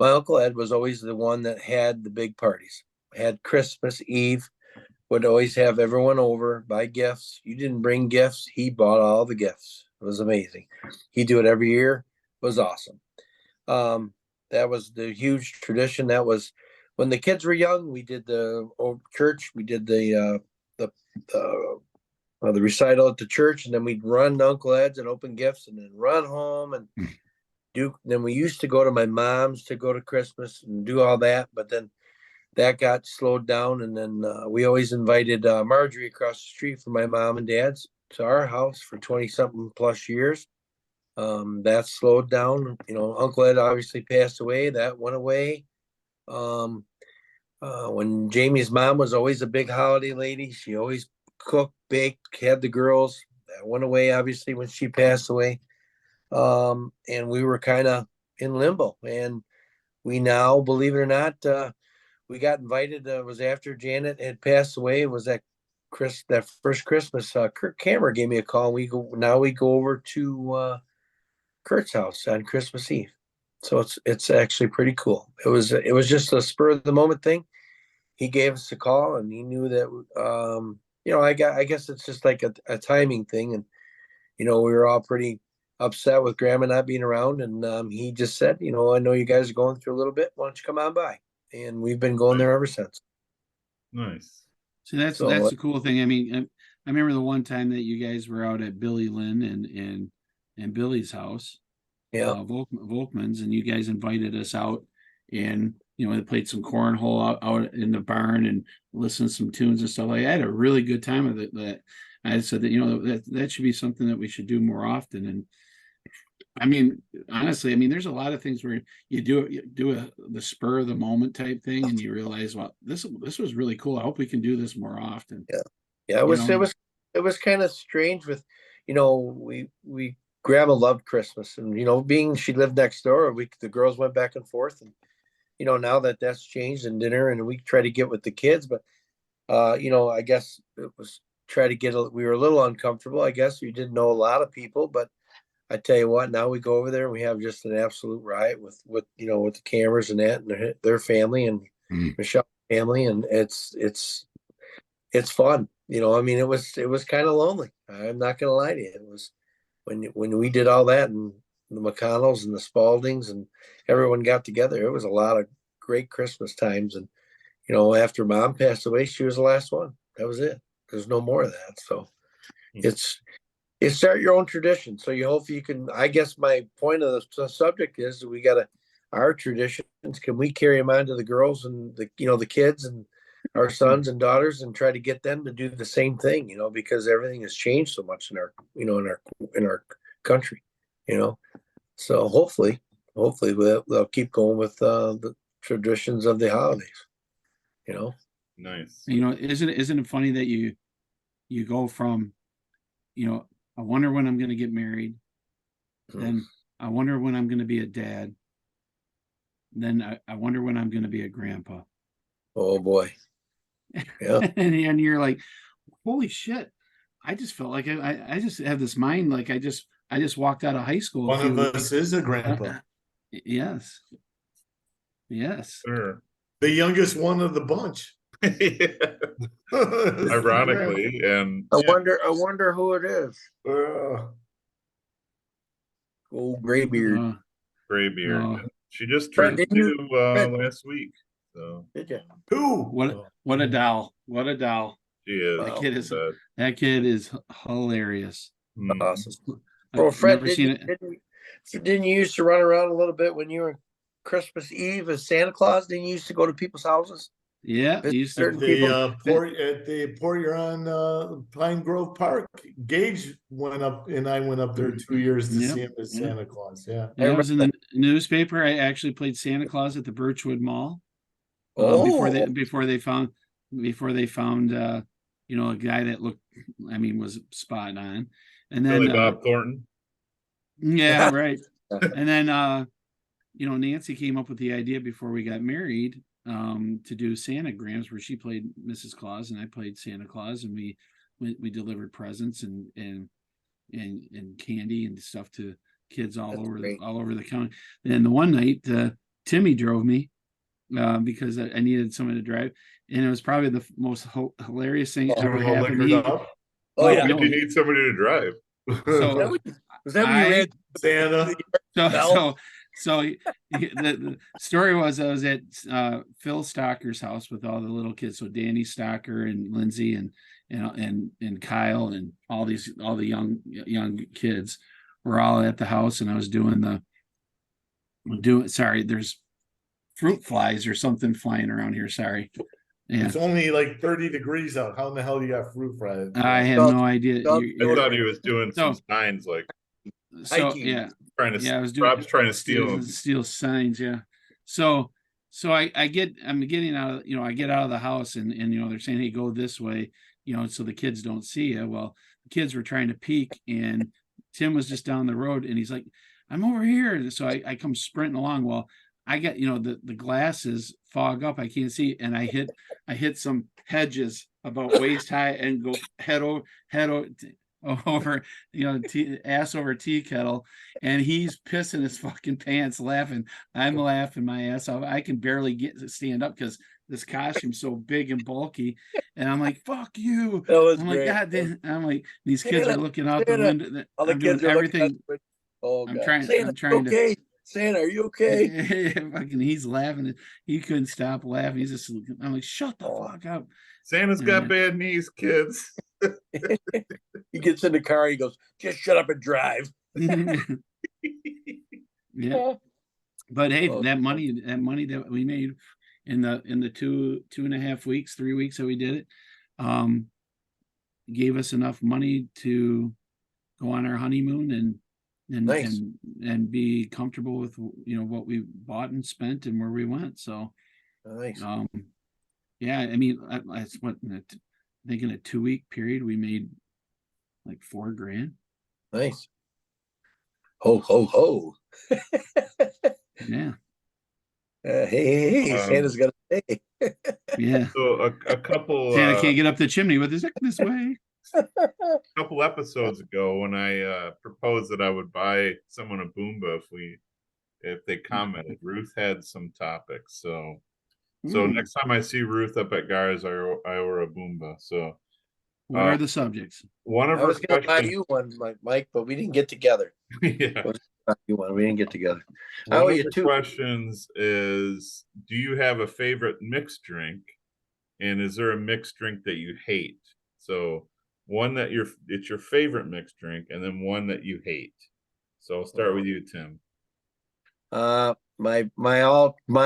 my Uncle Ed was always the one that had the big parties. Had Christmas Eve, would always have everyone over, buy gifts. You didn't bring gifts, he bought all the gifts. It was amazing. He'd do it every year. It was awesome. That was the huge tradition. That was when the kids were young, we did the old church. We did the recital at the church, and then we'd run to Uncle Ed's and open gifts, and then run home and do. Then we used to go to my mom's to go to Christmas and do all that, but then that got slowed down, and then we always invited Marjorie across the street from my mom and dad's to our house for 20 something plus years. That slowed down. Uncle Ed obviously passed away. That went away. When Jamie's mom was always a big holiday lady, she always cooked, baked, had the girls. That went away obviously when she passed away. And we were kind of in limbo. And we now, believe it or not, we got invited. It was after Janet had passed away. It was that first Christmas. Kurt Kammer gave me a call. We go over to Kurt's house on Christmas Eve. So it's actually pretty cool. It was just a spur of the moment thing. He gave us a call, and he knew that I guess it's just like a timing thing. And we were all pretty upset with Grandma not being around, and he just said, I know you guys are going through a little bit. Why don't you come on by? And we've been going there ever since. Nice. So that's the cool thing. I mean, I remember the one time that you guys were out at Billy Lynn and Billy's house, Volkman's, and you guys invited us out, and they played some cornhole out in the barn and listened to some tunes and stuff. Like, I had a really good time with it. That I said that that should be something that we should do more often. And I mean, honestly, there's a lot of things where you do the spur of the moment type thing, and you realize, well, this was really cool. I hope we can do this more often. Yeah. It was kind of strange with, we Grandma loved Christmas, and being she lived next door, the girls went back and forth, and now that's changed, and dinner, and we try to get with the kids, but I guess it was we were a little uncomfortable. I guess we didn't know a lot of people, but I tell you what, now we go over there and we have just an absolute riot with the cameras and that, and their family and Michelle's family, and it's fun. It was kind of lonely. I'm not gonna lie to you. It was when we did all that, and the McConnells and the Spaldings and everyone got together. It was a lot of great Christmas times, and after Mom passed away, she was the last one. That was it. There's no more of that. So it's start your own tradition. So you hope you can. I guess my point of the subject is we got our traditions. Can we carry them on to the girls and the kids and our sons and daughters, and try to get them to do the same thing? Because everything has changed so much in our in our country. So hopefully they'll keep going with the traditions of the holidays. Nice. Isn't it funny that you go from, I wonder when I'm going to get married. Then I wonder when I'm going to be a dad. Then I wonder when I'm going to be a grandpa. Oh boy. Yeah. and you're like, holy shit. I just felt like I just have this mind. Like I just walked out of high school. One of us is a grandpa. Yes. Sure. The youngest one of the bunch. Ironically, and I wonder who it is. Old Graybeard. Graybeard. She just turned 2 last week. So did you? Who? What a doll! What a doll! She is. That kid is hilarious. Awesome. Well, Fred, didn't you used to run around a little bit when you were Christmas Eve as Santa Claus? Didn't you used to go to people's houses? Yeah, used to at the Port Huron Pine Grove Park. Gage went up, and I went up there 2 years to see him as Santa Claus. Yeah, I was in the newspaper. I actually played Santa Claus at the Birchwood Mall. Before they found a guy that looked, was spot on. And then Billy Bob Thornton. Yeah, right. And then Nancy came up with the idea before we got married to do Santagrams, where she played Mrs. Claus and I played Santa Claus, and we delivered presents and candy and stuff to kids all over the county. And the one night Timmy drove me because I needed someone to drive, and it was probably the most hilarious thing ever happened to me. Oh yeah, you need somebody to drive. So was that when you ran Santa? So the story was I was at Phil Stocker's house with all the little kids. So Danny Stocker and Lindsay and Kyle and all the young kids were all at the house, and I was there's fruit flies or something flying around here. Sorry. Yeah. It's only like 30 degrees out. How in the hell do you got fruit fries? I have no idea. I thought he was doing some signs like. So yeah, I was doing. Rob's trying to steal signs. Yeah. So I'm getting out of, I get out of the house and they're saying, hey, go this way, so the kids don't see you. Well, the kids were trying to peek, and Tim was just down the road, and he's like, I'm over here. So I come sprinting along. Well, I got, the glasses fog up. I can't see. And I hit some hedges about waist high and go head over, ass over tea kettle. And he's pissing his fucking pants laughing. I'm laughing my ass off. I can barely stand up because this costume's so big and bulky. And I'm like, fuck you. I'm like, God damn. I'm like, these kids are looking out the window. All the kids are everything. Oh, I'm trying to. Santa, are you okay? Fucking, he's laughing. He couldn't stop laughing. He's just, I'm like, shut the fuck up. Santa's got bad knees, kids. He gets in the car. He goes, just shut up and drive. Yeah. But hey, that money that we made in the 2.5 weeks, 3 weeks that we did it, gave us enough money to go on our honeymoon and nice. and be comfortable with what we bought and spent and where we went. So nice. Yeah, I mean, that's what I think in a 2-week period we made like $4,000. Nice. Ho ho ho. Yeah. Hey, Santa's got to stay. Yeah. So a couple. Santa can't get up the chimney with his dick this way. A couple episodes ago, when I proposed that I would buy someone a Boomba if they commented, Ruth had some topics. So next time I see Ruth up at Gar's, I owe her a Boomba. So what are the subjects? One of I was going to buy you one, Mike, but we didn't get together. Yeah. You one. We didn't get together. One of the questions is, do you have a favorite mixed drink? And is there a mixed drink that you hate? So one that it's your favorite mixed drink, and then one that you hate. So I'll start with you, Tim. My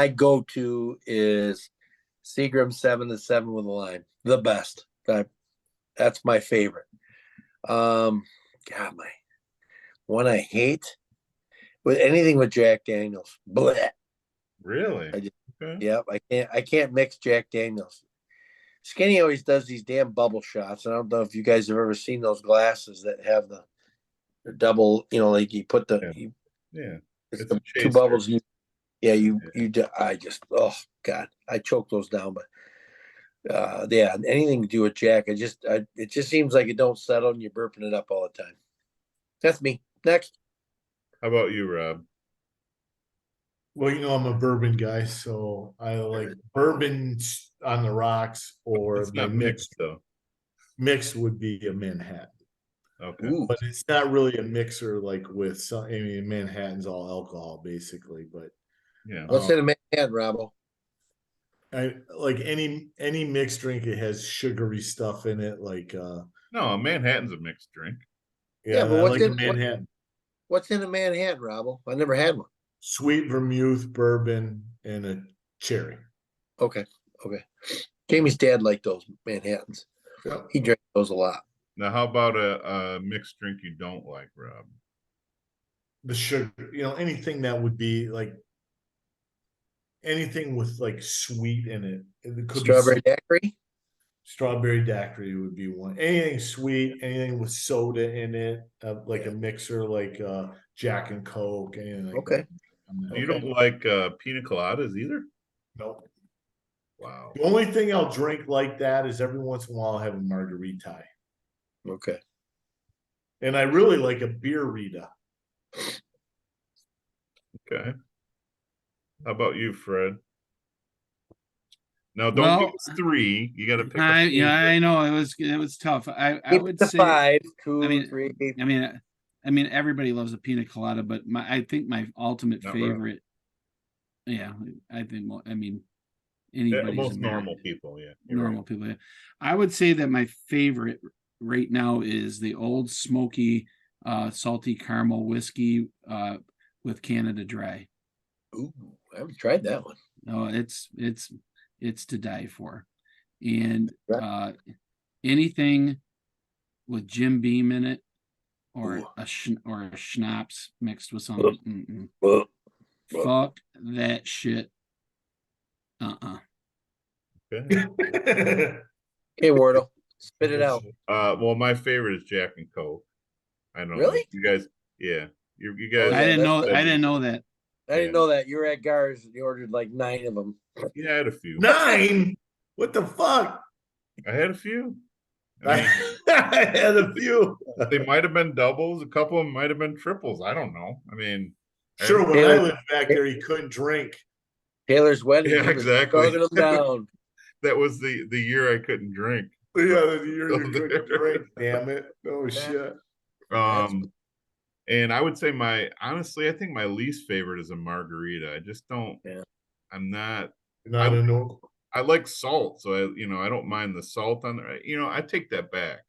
go-to is Seagram 7 to 7 with a lime. The best. That's my favorite. God, my one I hate with anything with Jack Daniels. Blech. Really? Okay. Yep. I can't mix Jack Daniels. Skinny always does these damn bubble shots. I don't know if you guys have ever seen those glasses that have the double, like you put the it's the two bubbles. I just, oh God, I choke those down. But anything to do with Jack, it just seems like it don't settle and you're burping it up all the time. That's me. Next. How about you, Rob? Well, I'm a bourbon guy, so I like bourbon on the rocks, or it's not mixed though. Mixed would be a Manhattan. Okay. Ooh. But it's not really a mixer like with some. I mean, Manhattan's all alcohol basically, but yeah. What's in a Manhattan, Robbo? I like any mixed drink. It has sugary stuff in it, like no, a Manhattan's a mixed drink. Yeah, but what's in Manhattan? What's in a Manhattan, Robbo? I never had one. Sweet vermouth, bourbon, and a cherry. Okay. Jamie's dad liked those Manhattans. Yep. He drank those a lot. Now, how about a mixed drink you don't like, Rob? The sugar, anything that would be like anything with like sweet in it. It could strawberry daiquiri. Strawberry daiquiri would be one. Anything sweet, anything with soda in it, like a mixer, like Jack and Coke. Anything like that. You don't like pina coladas either? Nope. Wow. The only thing I'll drink like that is every once in a while I'll have a margarita. Okay. And I really like a beer Rita. Okay. How about you, Fred? Now, don't give us 3. You got to pick. I know it was tough. I would say 5, 2, 3. I I mean, everybody loves a pina colada, but I think my ultimate Not really. favorite. Yeah, I think. I mean, anybody's Most normal people, yeah. You're normal right. people. Yeah. I would say that my favorite right now is the Old Smoky salty caramel whiskey with Canada Dry. Ooh, I haven't tried that one. No, it's to die for. And Right. anything with Jim Beam in it or Ooh. a schnapps mixed with something. Fuck that shit. Okay. Hey, Wardle, spit it out. Well, my favorite is Jack and Coke. I know. Really? You guys, yeah. You guys. Oh, yeah, I didn't that's- know. I didn't know that. I didn't know that. You were at Gar's and you ordered like 9 of them. Yeah, I had a few. 9? What the fuck? I had a few. I mean, I had a few. they might have been doubles. A couple of them might have been triples. I don't know. I mean, Sure, when I lived back there, he couldn't drink. Taylor's wedding. Yeah, he was exactly. chugging them down. that was the year I couldn't drink. Yeah, the year you couldn't drink. Damn it! Oh shit. And I would say honestly, I think my least favorite is a margarita. I just don't. Yeah. I'm not. Not a no. I like salt, so I don't mind the salt on there. I take that back.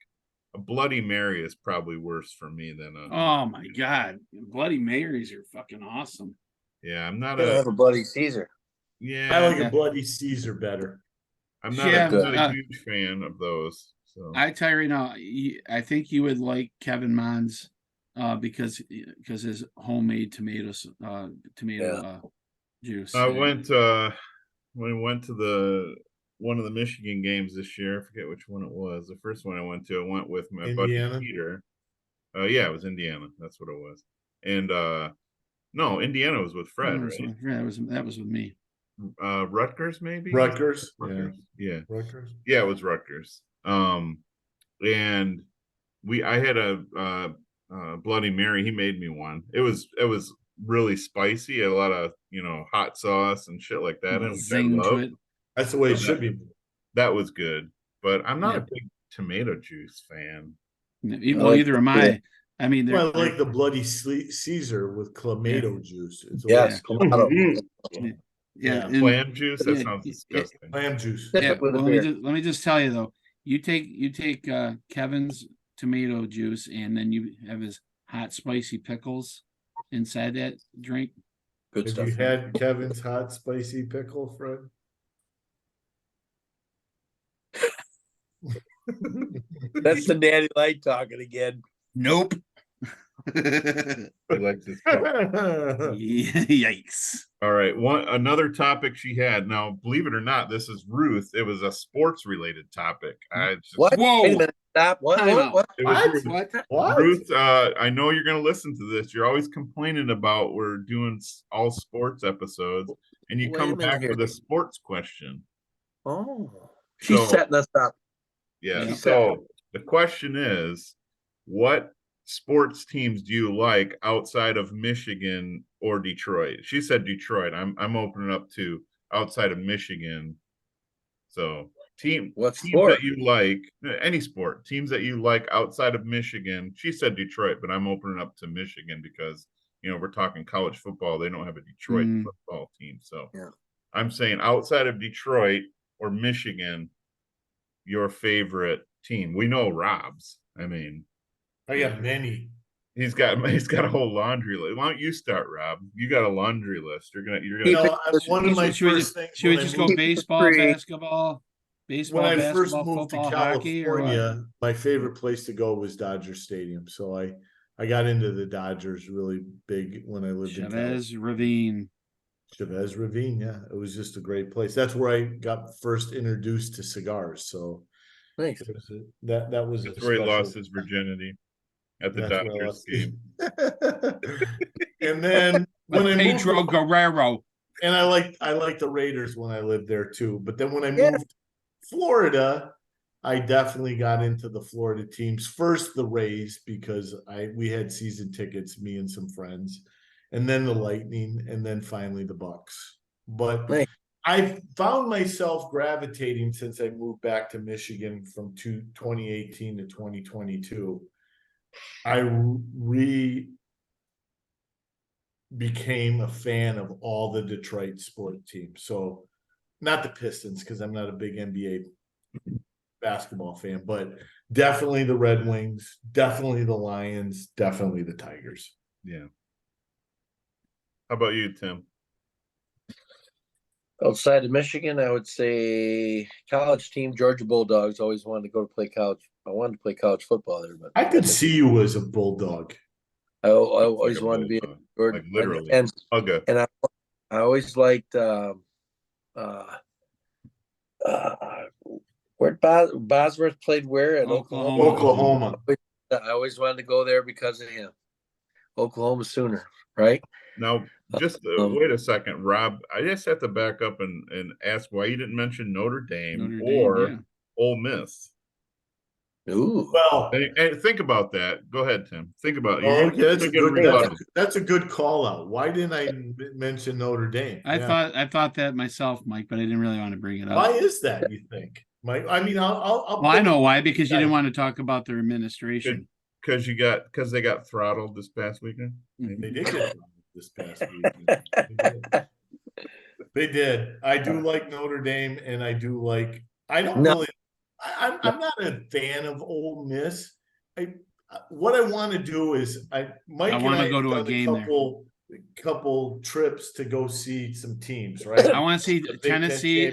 A Bloody Mary is probably worse for me than a. Oh my god, Bloody Marys are fucking awesome. Yeah, I'm not I have a Bloody Caesar. Yeah, I like a Bloody Caesar better. I'm not a huge fan of those. So I tell you right now, I think you would like Kevin Mons, because his homemade tomato juice. I went when I went to one of the Michigan games this year. I forget which one it was. The first one I went with my Indiana? buddy Peter. Yeah, it was Indiana. That's what it was. And no, Indiana was with Fred, right? Yeah, that was with me. Rutgers, maybe. Rutgers. Yeah. Rutgers. Yeah, it was Rutgers. And I had a Bloody Mary. He made me one. It was really spicy. A lot of hot sauce and shit like that. And Zing to it. That's the way it should be. That was good, but I'm not a big tomato juice fan. Well, either am I. I mean, I like the Bloody Caesar with clamato juice. Yes, yeah, clam juice. That sounds disgusting. Clam juice. Yeah, well, let me just tell you though. You take Kevin's tomato juice and then you have his hot spicy pickles inside that drink. Good Have stuff. you had Kevin's hot spicy pickle, Fred? That's the Natty Light talking again. Nope. I like this. Yikes. All right. Another topic she had. Now, believe it or not, this is Ruth. It was a sports related topic. What? Whoa. Wait a minute. Stop. What? It was What? Ruth, I know you're going to listen to this. You're always complaining about we're doing all sports episodes, and you come back with a sports question. Oh, she's setting us up. Yeah. So the question is, what sports teams do you like outside of Michigan or Detroit? She said Detroit. I'm opening up to outside of Michigan. So teams that you like, any sport, teams that you like outside of Michigan. She said Detroit, but I'm opening up to Michigan because we're talking college football. They don't have a Detroit football team. So I'm saying outside of Detroit or Michigan, your favorite team. We know Rob's. I mean, I got many. He's got a whole laundry list. Why don't you start, Rob? You got a laundry list. You're gonna. One of my first things. Should we just go baseball, basketball, when I first basketball, moved football, to hockey, California, my favorite place to go was Dodger Stadium. So I got into the Dodgers really big when I lived in Chavez Ravine. Chavez Ravine, yeah, it was just a great place. That's where I got first introduced to cigars. So nice. That was where he lost his virginity at the Dodgers game. And then when Pedro Guerrero. And I liked the Raiders when I lived there too. But then when I moved to Florida, I definitely got into the Florida teams. First the Rays, because we had season tickets, me and some friends, and then the Lightning, and then finally the Bucks. But I found myself gravitating since I moved back to Michigan from 2018 to 2022 I became a fan of all the Detroit sport teams. So not the Pistons, because I'm not a big NBA basketball fan, but definitely the Red Wings, definitely the Lions, definitely the Tigers. Yeah. How about you, Tim? Outside of Michigan, I would say college team, Georgia Bulldogs. Always wanted to go to play college. I wanted to play college football there, but I could see you as a Bulldog. I always Like a wanted to be a bulldog. Georgia. Like literally. And Okay. I always liked where Bosworth played where at Oklahoma. Oklahoma. I always wanted to go there because of him. Oklahoma Sooner, right? Now, just wait a second, Rob. I just have to back up and ask why you didn't mention Notre Dame or Ole Miss. Ooh. Well, and think about that. Go ahead, Tim. Think about it. Okay, that's a good call out. Why didn't I mention Notre Dame? I thought that myself, Mike, but I didn't really want to bring it up. Why is that, you think, Mike? I mean, I'll well, I know why, because you didn't want to talk about their administration. Because they got throttled this past weekend. They did get throttled this past weekend. They did. I do like Notre Dame, and I do like. I don't really. I'm not a fan of Ole Miss. What I want to do is Mike and I go to a game couple trips to go see some teams, right? I want to see Tennessee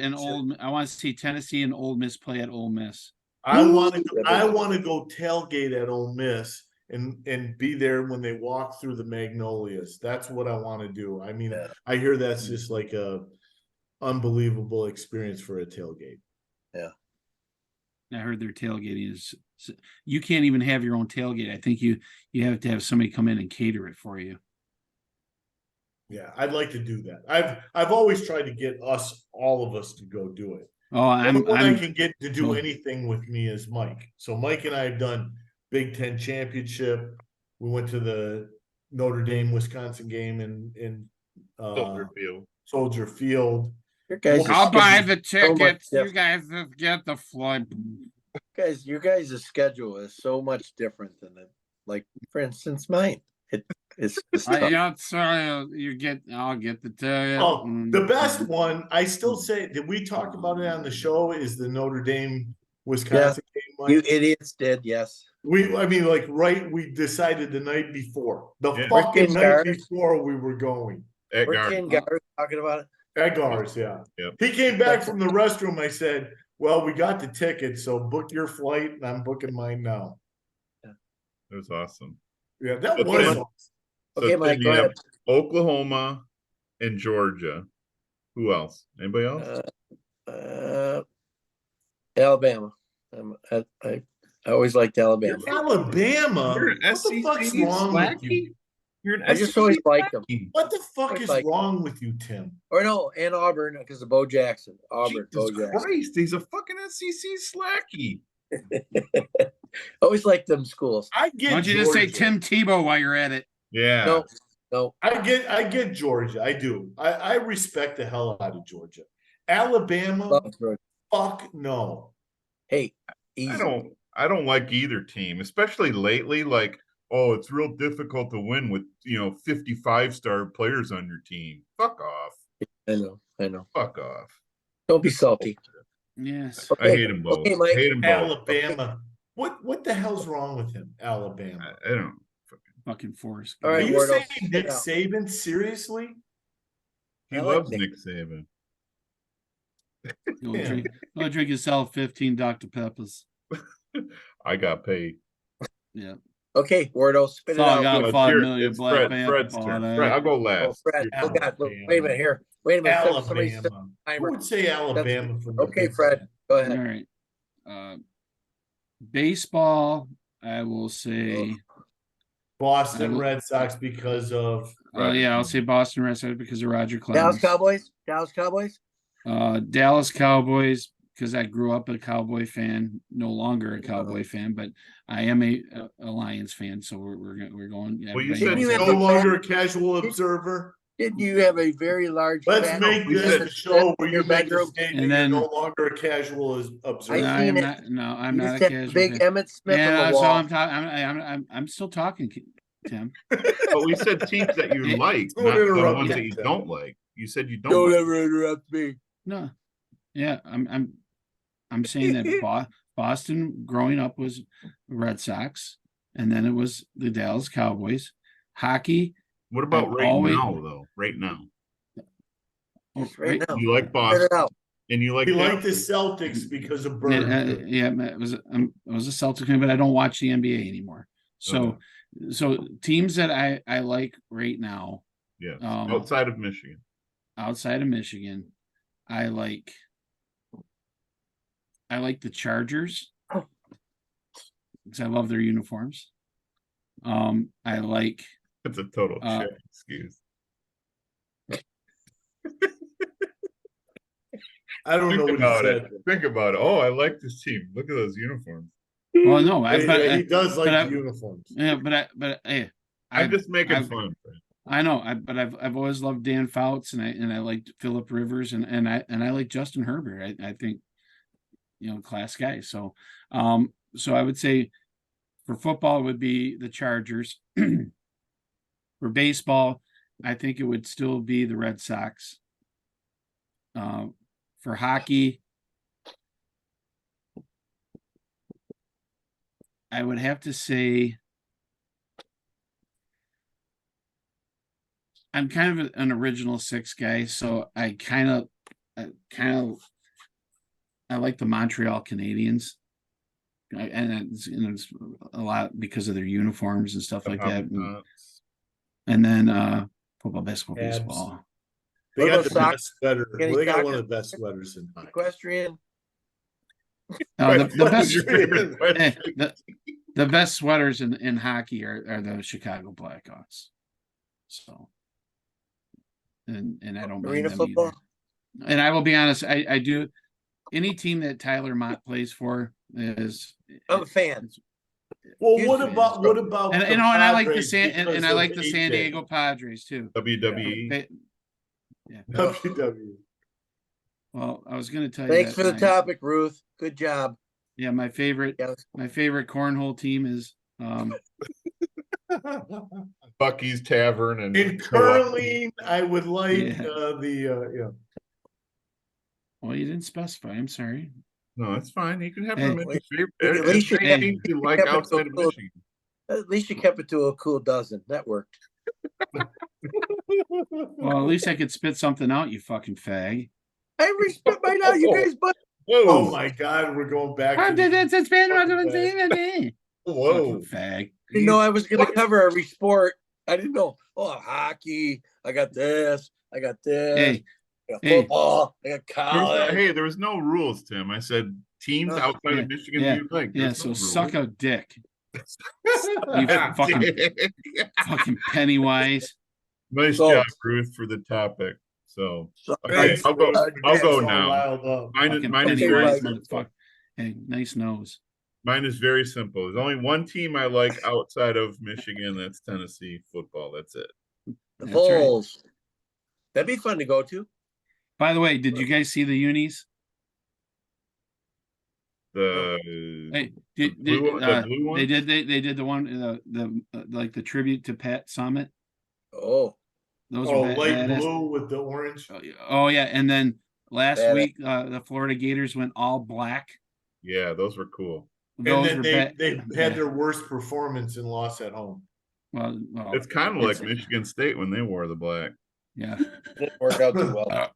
and Ole Miss play at Ole Miss. I want to go tailgate at Ole Miss and be there when they walk through the Magnolias. That's what I want to do. I mean, I hear that's just like a unbelievable experience for a tailgate. Yeah. I heard their tailgating is you can't even have your own tailgate. I think you have to have somebody come in and cater it for you. Yeah, I'd like to do that. I've always tried to get all of us to go do it. Oh, I can get to do anything with me is Mike. So Mike and I have done Big Ten championship. We went to the Notre Dame Wisconsin game in Soldier Field. I'll buy the tickets. You guys get the flight. Your guys' schedule is so much different than it. Like, for instance, mine. I'll get the ticket. Oh, the best one, I still say, did we talk about it on the show? Is the Notre Dame Wisconsin game? Mike? You idiots did, yes. We decided the night before. The fucking night before we were going. We're talking about it. At Gars, yeah. Yep. He came back from the restroom. I said, well, we got the tickets, so book your flight, and I'm booking mine now. It was awesome. Yeah, that was awesome. Okay, Mike, go ahead. Oklahoma and Georgia. Who else? Anybody else? Alabama. I always liked Alabama. Alabama? What the fuck's wrong with you? I just always liked them. What the fuck is wrong with you, Tim? Or no, and Auburn because of Bo Jackson. Jesus Christ, he's a fucking SEC slacky. Always liked them schools. Why don't you just say Tim Tebow while you're at it? Yeah. No. I get Georgia. I do. I respect the hell out of Georgia. Alabama, fuck no. Hey, easy. I don't like either team, especially lately. Like, oh, it's real difficult to win with 55-star players on your team. Fuck off. I know. Fuck off. Don't be salty. Yes. Okay. I hate them both. Okay, Mike. I hate them both. Alabama. What the hell's wrong with him? Alabama. I don't fucking Forrest. All right, are you saying Nick Saban? Seriously? He loves Nick Saban. I'll drink yourself 15 Dr. Peppers. I got paid. Yeah. Okay, Wardo, spit it out. I got 5 million it's Black Fred's turn. Fred, I'll go last. Fred. Oh, God. Wait a minute here. Wait a minute. Alabama. I would say Alabama. Okay, Fred. Go ahead. All right. Baseball, I will say Boston Red Sox because of. I'll say Boston Red Sox because of Roger Clemens. Dallas Cowboys. Dallas Cowboys because I grew up a Cowboy fan, no longer a Cowboy fan, but I am a Lions fan. So we're going. Well, you said no longer a casual observer. Didn't you have a very large? Let's fat make we this said- a show where your you make a bedroom? statement. And then- You're no longer a casual observer. I No, seen I'm it. not. No, I'm You not just a had casual. big Emmett Smith on Yeah, the so wall. I'm talking. I'm still talking, Tim. But we said teams that you It- like, Don't not the interrupt ones me, that you Tim. don't like. You said you don't. Don't like. ever interrupt me. No, yeah, I'm saying that Boston growing up was Red Sox, and then it was the Dallas Cowboys. Hockey. What about I've right always- now, though? Right now, Just right now. you like Spit Boston, it out. and you like He liked the Dallas. Celtics because of Bird. Yeah, it was a Celtic fan, but I don't watch the NBA anymore. So, so teams that I like right now, Yes, Um, outside of Michigan. outside of Michigan, I like the Chargers Oh. because I love their uniforms. I like It's a total Uh, shit excuse. I don't know Think what he about said. it. Think about it. Oh, I like this team. Look at those uniforms. well, no, He does like but the uniforms. yeah, but hey, I'm just making I've- fun. I know, but I've always loved Dan Fouts and I liked Philip Rivers and I like Justin Herbert. I think, class guy. So so I would say for football it would be the Chargers. For baseball, I think it would still be the Red Sox. For hockey, I would have to say I'm kind of an original six guy, so I like the Montreal Canadiens. And it's a lot because of their uniforms and stuff like that. And then football, basketball, Abs. baseball. They What got about the soccer? best sweater. Any Well, they got soccer? one of the best sweaters in hockey. Equestrian. The best Your favorite question? the best sweaters in hockey are the Chicago Blackhawks. So, and I don't mind Arena them football. either. And I will be honest, I do. Any team that Tyler Mott plays for is. I'm a fan. Well, Huge what fan. about And the and I like the Padres and I because like of the San AJ? Diego Padres too. WWE. Yeah. WWE. Well, I was going to tell you. Thanks that for the topic, Ruth. Good job. Yeah, my favorite Yes. cornhole team is Bucky's Tavern and In curling, I would like Yeah. Well, you didn't specify. I'm sorry. No, that's fine. You can have Hey. them in your favorite. At least you Any teams you like kept it so outside of cool. Michigan. At least you kept it to a cool dozen. That worked. Well, at least I could spit something out, you fucking fag. I respect by now, you guys, but Whoa, Oh my God, we're going back. I to did it. It's been Fucking whoa. fucking fag. I didn't know I was going to What? cover every sport. I didn't know. Oh, hockey. I got this. I got this. Hey, I got hey. football. I got college. Hey, there was no rules, Tim. I said teams Oh, outside yeah, of Michigan yeah, you like. yeah. There's So no suck rules. a dick, you fucking Pennywise. Nice So- job, Ruth, for the topic. So So- okay, Nice. I'll go. I'll go all now. riled up. Mine Fucking is very Pennywise, simple. motherfucker. Hey, nice nose. Mine is very simple. There's only one team I like outside of Michigan. That's Tennessee football. That's it. The That's right. Vols. That'd be fun to go to. By the way, did you guys see the unis? The Hey, the blue one. they did the one like the tribute to Pat Summit. Oh, Those Oh, are light badass. blue with the orange. Oh yeah, and then last Badass. week the Florida Gators went all black. Yeah, those were cool. And Those then were they yeah. had their worst performance and lost at home. well, It's kind of like it's- Michigan State when they wore the black. yeah. didn't work out too well.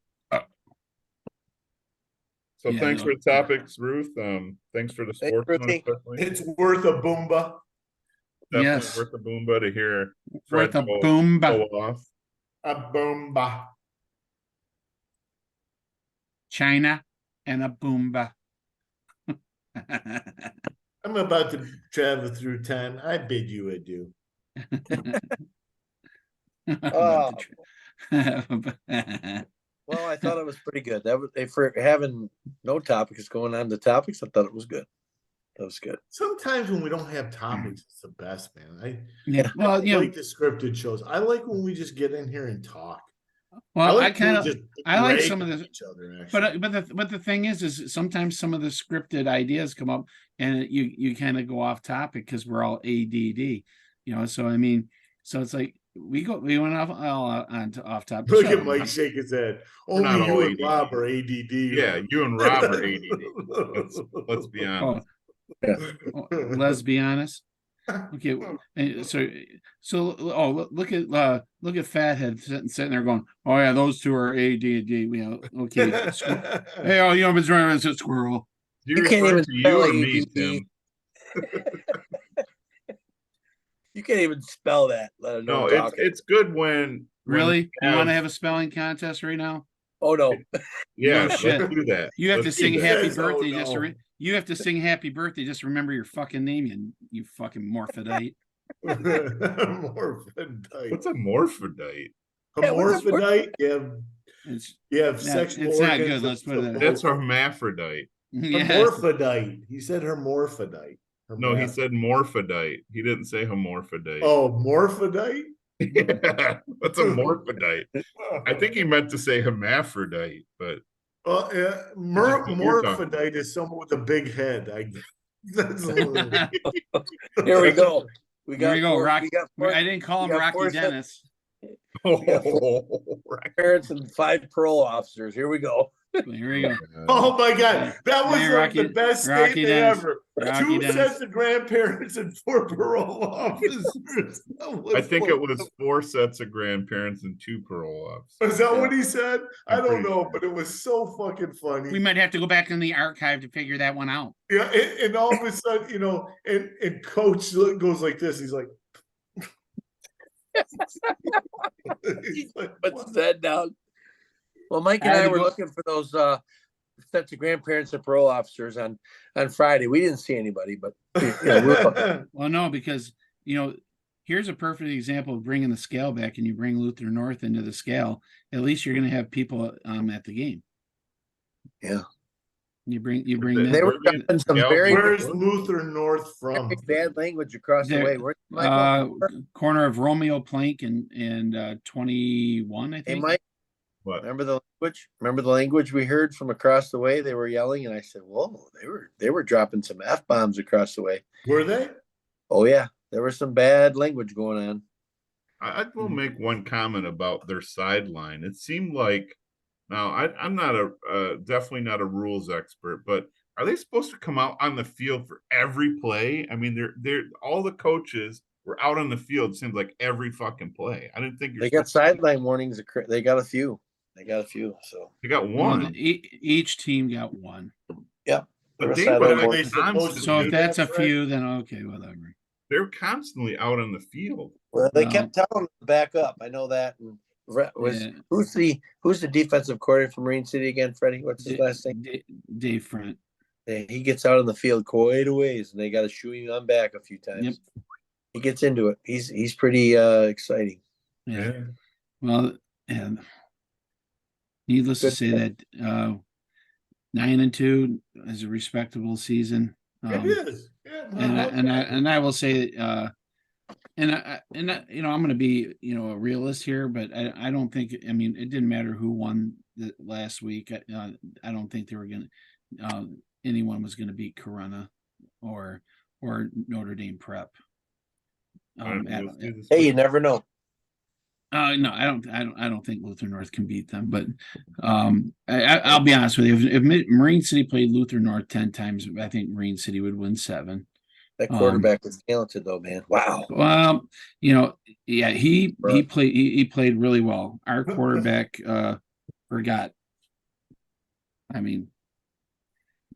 So Yeah, thanks no. for the topics, Ruth. Thanks for the Thanks, sports one, Ruthie. especially. It's worth a boomba. Definitely Yes. worth the boomba to hear Worth Fred a go boomba. off. A boomba. China and a boomba. I'm about to travel through time. I bid you adieu. Oh. Well, I thought it was pretty good. That was for having no topics going on to topics. I thought it was good. That was good. Sometimes when we don't have topics, it's the best, man. Yeah, well, I like the scripted shows. I like when we just get in here and talk. Well, I like kind people of just I like some ragging of the each other, actually. but the thing is sometimes some of the scripted ideas come up and you kind of go off topic because we're all ADD, So I mean, so it's like we went off all on to off topic. Look Shut at up, Mike Ron. shake his head. We're not Only all you and ADD. Rob are ADD. Yeah, you and Rob are ADD. Let's be honest. Let's be honest. Okay, look at Fathead sitting there going, oh yeah, those two are ADD. Okay. Hey, oh, been trying to squirrel. Do You can't refer even to you spell or me, ADD. Tim? You can't even spell that. Let alone No, talk it. it's good when Really? we You want to have a spelling contest right now? Oh no. yeah, No shit. let's do that. You have to Let's do sing that. happy Says, "Oh, birthday no." you have to sing happy birthday. Just remember your fucking name, you fucking morphodite. Morphodite. What's a morphodite? Yeah, what's a Hermaphrodite? It's You have not, sexual it's not organs. good. Let's put it that way. That's hermaphrodite. Yeah. Hermaphrodite. He said hermaphrodite. No, he said morphodite. He didn't say hermaphrodite. Oh, morphodite? Yeah, what's a morphodite? I think he meant to say hermaphrodite, but Well, what you're talking morphodite is someone with a big head. That's a little. Here we go. We There got you go, four, Rocky. we got four, I didn't call him we got Rocky four sets- Dennis. parents and 5 parole officers. Here we go. Here we go. Oh my God, that was Hey, like the Rocky- best Rocky statement Dennis. ever. Rocky 2 Dennis. sets of grandparents and 4 parole officers. I think it was 4 sets of grandparents and 2 parole officers. Is that what he said? I I'm don't pretty know, sure. but it was so fucking funny. We might have to go back in the archive to figure that one out. Yeah, and all of a sudden, and Coach goes like this. He's like, he's like, Puts his head down. Well, Mike and I had I to were go- looking for those sets of grandparents and parole officers on Friday. We didn't see anybody, but we're Well, no, because here's a perfect example of bringing the scale back, and you bring Luther North into the scale. At least you're going to have people at the game. Yeah. You bring They them. They were dropping some very where's Luther North from? bad language across the way. Where's Corner of Romeo Plank and 21, I Hey think. Mike, What? remember the language? Remember the language we heard from across the way? They were yelling, and I said, "Whoa, they were dropping some F-bombs across the way." Were they? Oh yeah, there was some bad language going on. I will make one comment about their sideline. It seemed like now I'm not definitely not a rules expert, but are they supposed to come out on the field for every play? I mean, they're all the coaches were out on the field. Seems like every fucking play. I didn't think They got sideline warnings. They got a few. So they got one. Well, each team got one. Yep. But They they were were sideline like warnings. So if that's a Fred? few, then okay, whatever. they're constantly out on the field. Well, they No. kept telling them to back up. I know that. And Yeah. who's the defensive coordinator from Marine City again, Freddie? What's his last name? Dave Front. Yeah, he gets out on the field quite a ways, and they got to shoo him on back a few times. Yep. He gets into it. He's pretty exciting. Yeah. Well, and needless to Good. say that 9-2 is a respectable season. It is. Yeah, And I will say, I'm going to be a realist here, but I don't think. I mean, it didn't matter who won the last week. I don't think they were going to. Anyone was going to beat Corunna or Notre Dame Prep. Hey, you never know. No, I don't think Luther North can beat them. But I'll be honest with you. If Marine City played Luther North 10 times, I think Marine City would win 7. That quarterback was talented, though, man. Wow. Well, yeah, he played really well. Our quarterback forgot. I mean,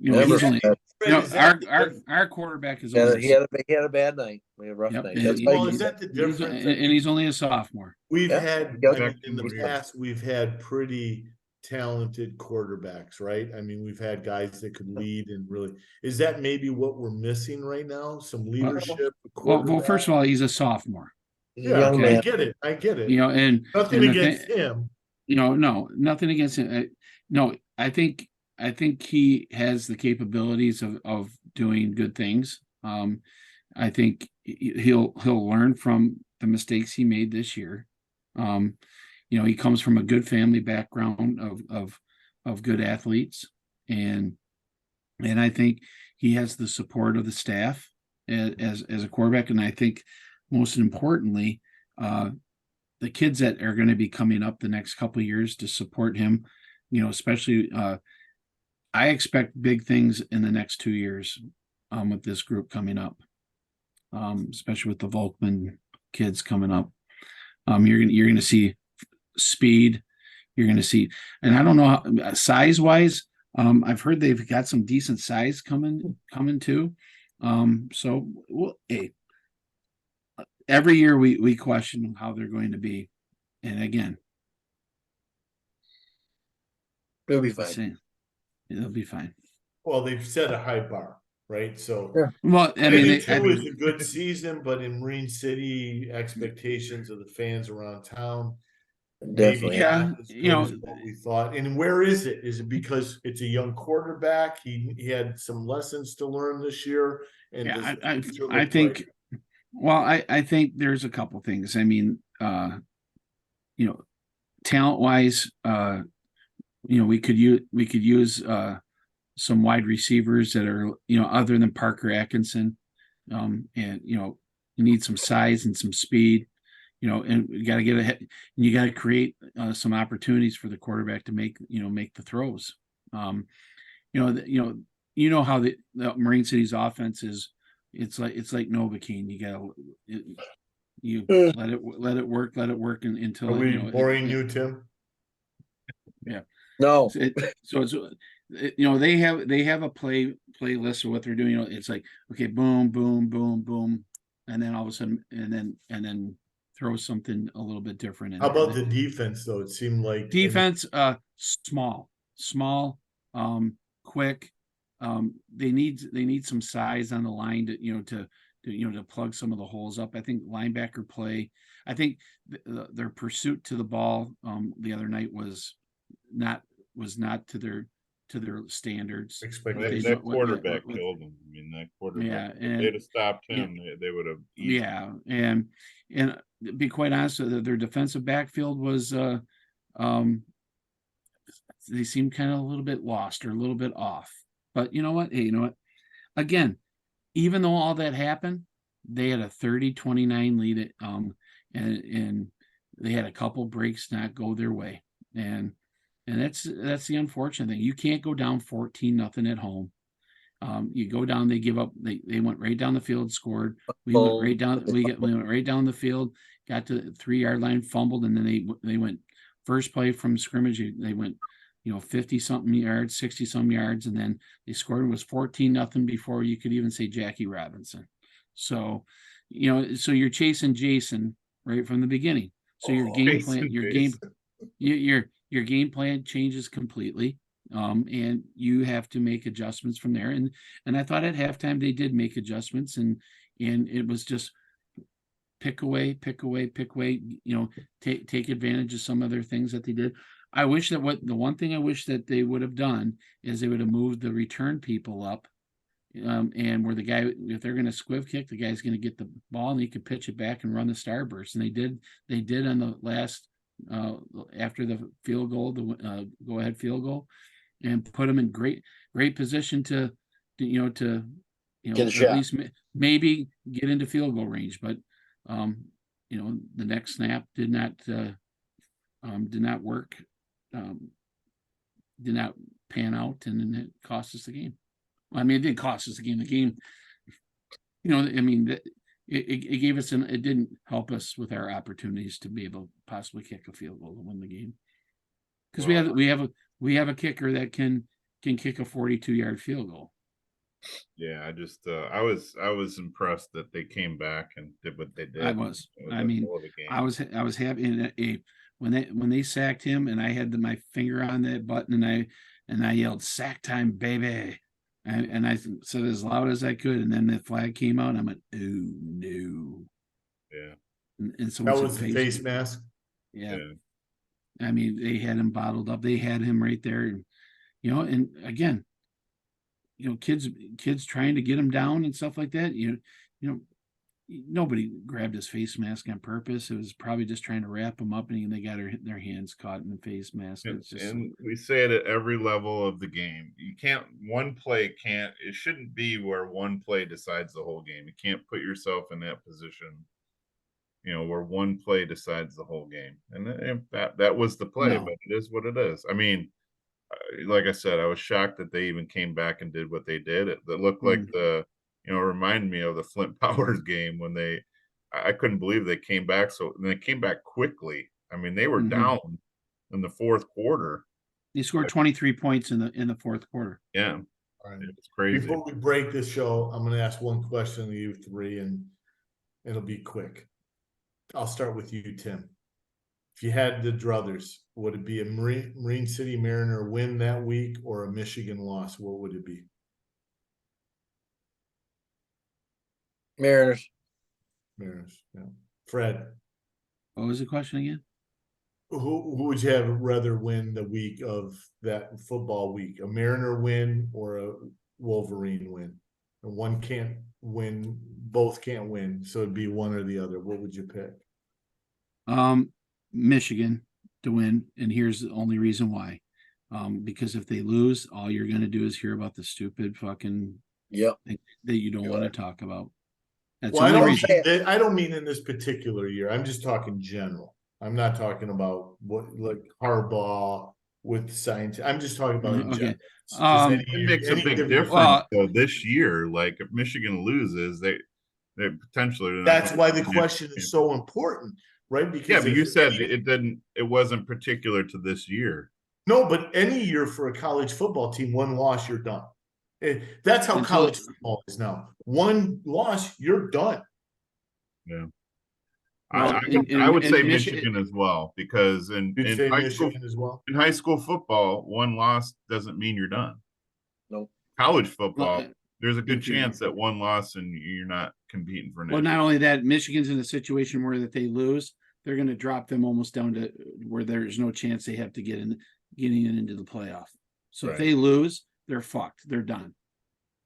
Never he's only. Fred, Our quarterback is he only. had a bad night. We had a rough Yep. night. Yeah, That's well, why is that the He's, difference? and he's only a sophomore. We've Yeah. had Yeah. in the past, we've had pretty talented quarterbacks, right? I mean, we've had guys that could lead and really. Is that maybe what we're missing right now? Some leadership. Well, first of all, he's a sophomore. he's a Yeah, young okay. man. I get it. And Nothing and the against thing- him. No, nothing against him. No, I think he has the capabilities of doing good things. I think he'll learn from the mistakes he made this year. he comes from a good family background of good athletes, and I think he has the support of the staff as a quarterback. And I think most importantly, the kids that are going to be coming up the next couple of years to support him, especially I expect big things in the next 2 years with this group coming up, especially with the Volkman kids coming up. You're gonna see speed. You're gonna see, and I don't know how, size wise. I've heard they've got some decent size coming too. So hey, every year we question how they're going to be, and again, It'll be fine. It'll be fine. Well, they've set a high bar, right? So Yeah. Well, I mean, 22 is a good season, but in Marine City, expectations of the fans around town, Definitely. maybe Yeah, not as good as what we thought. And where is it? Is it because it's a young quarterback? He had some lessons to learn this year, and yeah, does the future I look think. bright? Well, I think there's a couple things. I mean, talent wise, we could use some wide receivers that are, other than Parker Atkinson. And you need some size and some speed, and you got to get ahead, and you got to create some opportunities for the quarterback to make the throws. How the Marine City's offense is. It's like Novocaine. You got to let it work until Are we boring you, Tim? Yeah. No. So it's they have a playlist of what they're doing. It's like, okay, boom, boom, boom, boom, and then all of a sudden, and then throw something a little bit different in How there. about the defense, though? It seemed like Defense? Small, quick. They need some size on the line to plug some of the holes up. I think linebacker play. I think their pursuit to the ball the other night was not to their standards. That, They- quarterback with- killed him. I mean, that quarterback. Yeah, If and- they'd have stopped him, they would have. Yeah, and to be quite honest, their defensive backfield was they seemed kind of a little bit lost or a little bit off. But you know what? Hey, you know what? Again, even though all that happened, they had a 30-29 lead. And they had a couple breaks not go their way, and that's the unfortunate thing. You can't go down 14-0 at home. You go down, they give up. They went right down the field, scored. We went right down. We went right down the field, got to the 3-yard line, fumbled, and then they went first play from scrimmage. They went 50 something yards, 60 some yards, and then they scored. It was 14-0 before you could even say Jackie Robinson. So, so you're chasing Jason right from the beginning. So your game plan, your game plan changes completely. And you have to make adjustments from there. And I thought at halftime they did make adjustments, and it was just pick away, take advantage of some other things that they did. I wish that the one thing I wish that they would have done is they would have moved the return people up. And where the guy, if they're going to squiv kick, the guy's going to get the ball and he could pitch it back and run the starburst. And they did on the last, after the field goal, the go ahead field goal, and put them in great position to at least maybe get into field goal range. But the next snap did not work, did not pan out, and then it cost us the game. I mean, it didn't cost us the game. The game, I mean, it gave us it didn't help us with our opportunities to be able to possibly kick a field goal to win the game. Because we have a kicker that can kick a 42-yard field goal. Yeah, I was impressed that they came back and did what they did. I was happy when they sacked him, and I had my finger on that button, and I yelled, "Sack time, baby!" And I said as loud as I could, and then the flag came out, and I went, "Oh no!" Yeah, and so that was the face mask. Yeah. I mean, they had him bottled up. They had him right there, and and again, kids trying to get him down and stuff like that. nobody grabbed his face mask on purpose. It was probably just trying to wrap him up, and they got their hands caught in the face mask. And, It's just and we say it at every level of the game. You can't, one play can't, it shouldn't be where one play decides the whole game. You can't put yourself in that position, where one play decides the whole game. And that was the play, No. but it is what it is. I mean, like I said, I was shocked that they even came back and did what they did. It looked like reminded me of the Flint Powers game when I couldn't believe they came back. And they came back quickly. I mean, they were down in the fourth quarter. They scored 23 points in the fourth quarter. Yeah. All right. It's crazy. Before we break this show, I'm going to ask one question to you three, and it'll be quick. I'll start with you, Tim. If you had the druthers, would it be a Marine City Mariner win that week or a Michigan loss? What would it be? Mariners. Mariners. Yeah. Fred. What was the question again? Who would you have rather win the week of that football week? A Mariner win or a Wolverine win? And one can't win, both can't win, so it'd be one or the other. What would you pick? Michigan to win, and here's the only reason why. Because if they lose, all you're going to do is hear about the stupid fucking thing that you don't want to talk about. That's well, the only reason. I don't mean in this particular year. I'm just talking general. I'm not talking about what like Harbaugh with science. I'm just talking about in general. It makes a big difference though this year. Like if Michigan loses, they potentially. That's why the question is so important, right? Because but you said it wasn't particular to this year. No, but any year for a college football team, one loss, you're done. That's how college football is now. One loss, you're done. Yeah. Well, I would say Michigan as well, because in high school football, one loss doesn't mean you're done. Nope. College football, there's a good chance that one loss and you're not competing for. Well, not only that, Michigan's in a situation where that they lose, they're going to drop them almost down to where there's no chance they have to getting into the playoff. So if they lose, they're fucked. They're done.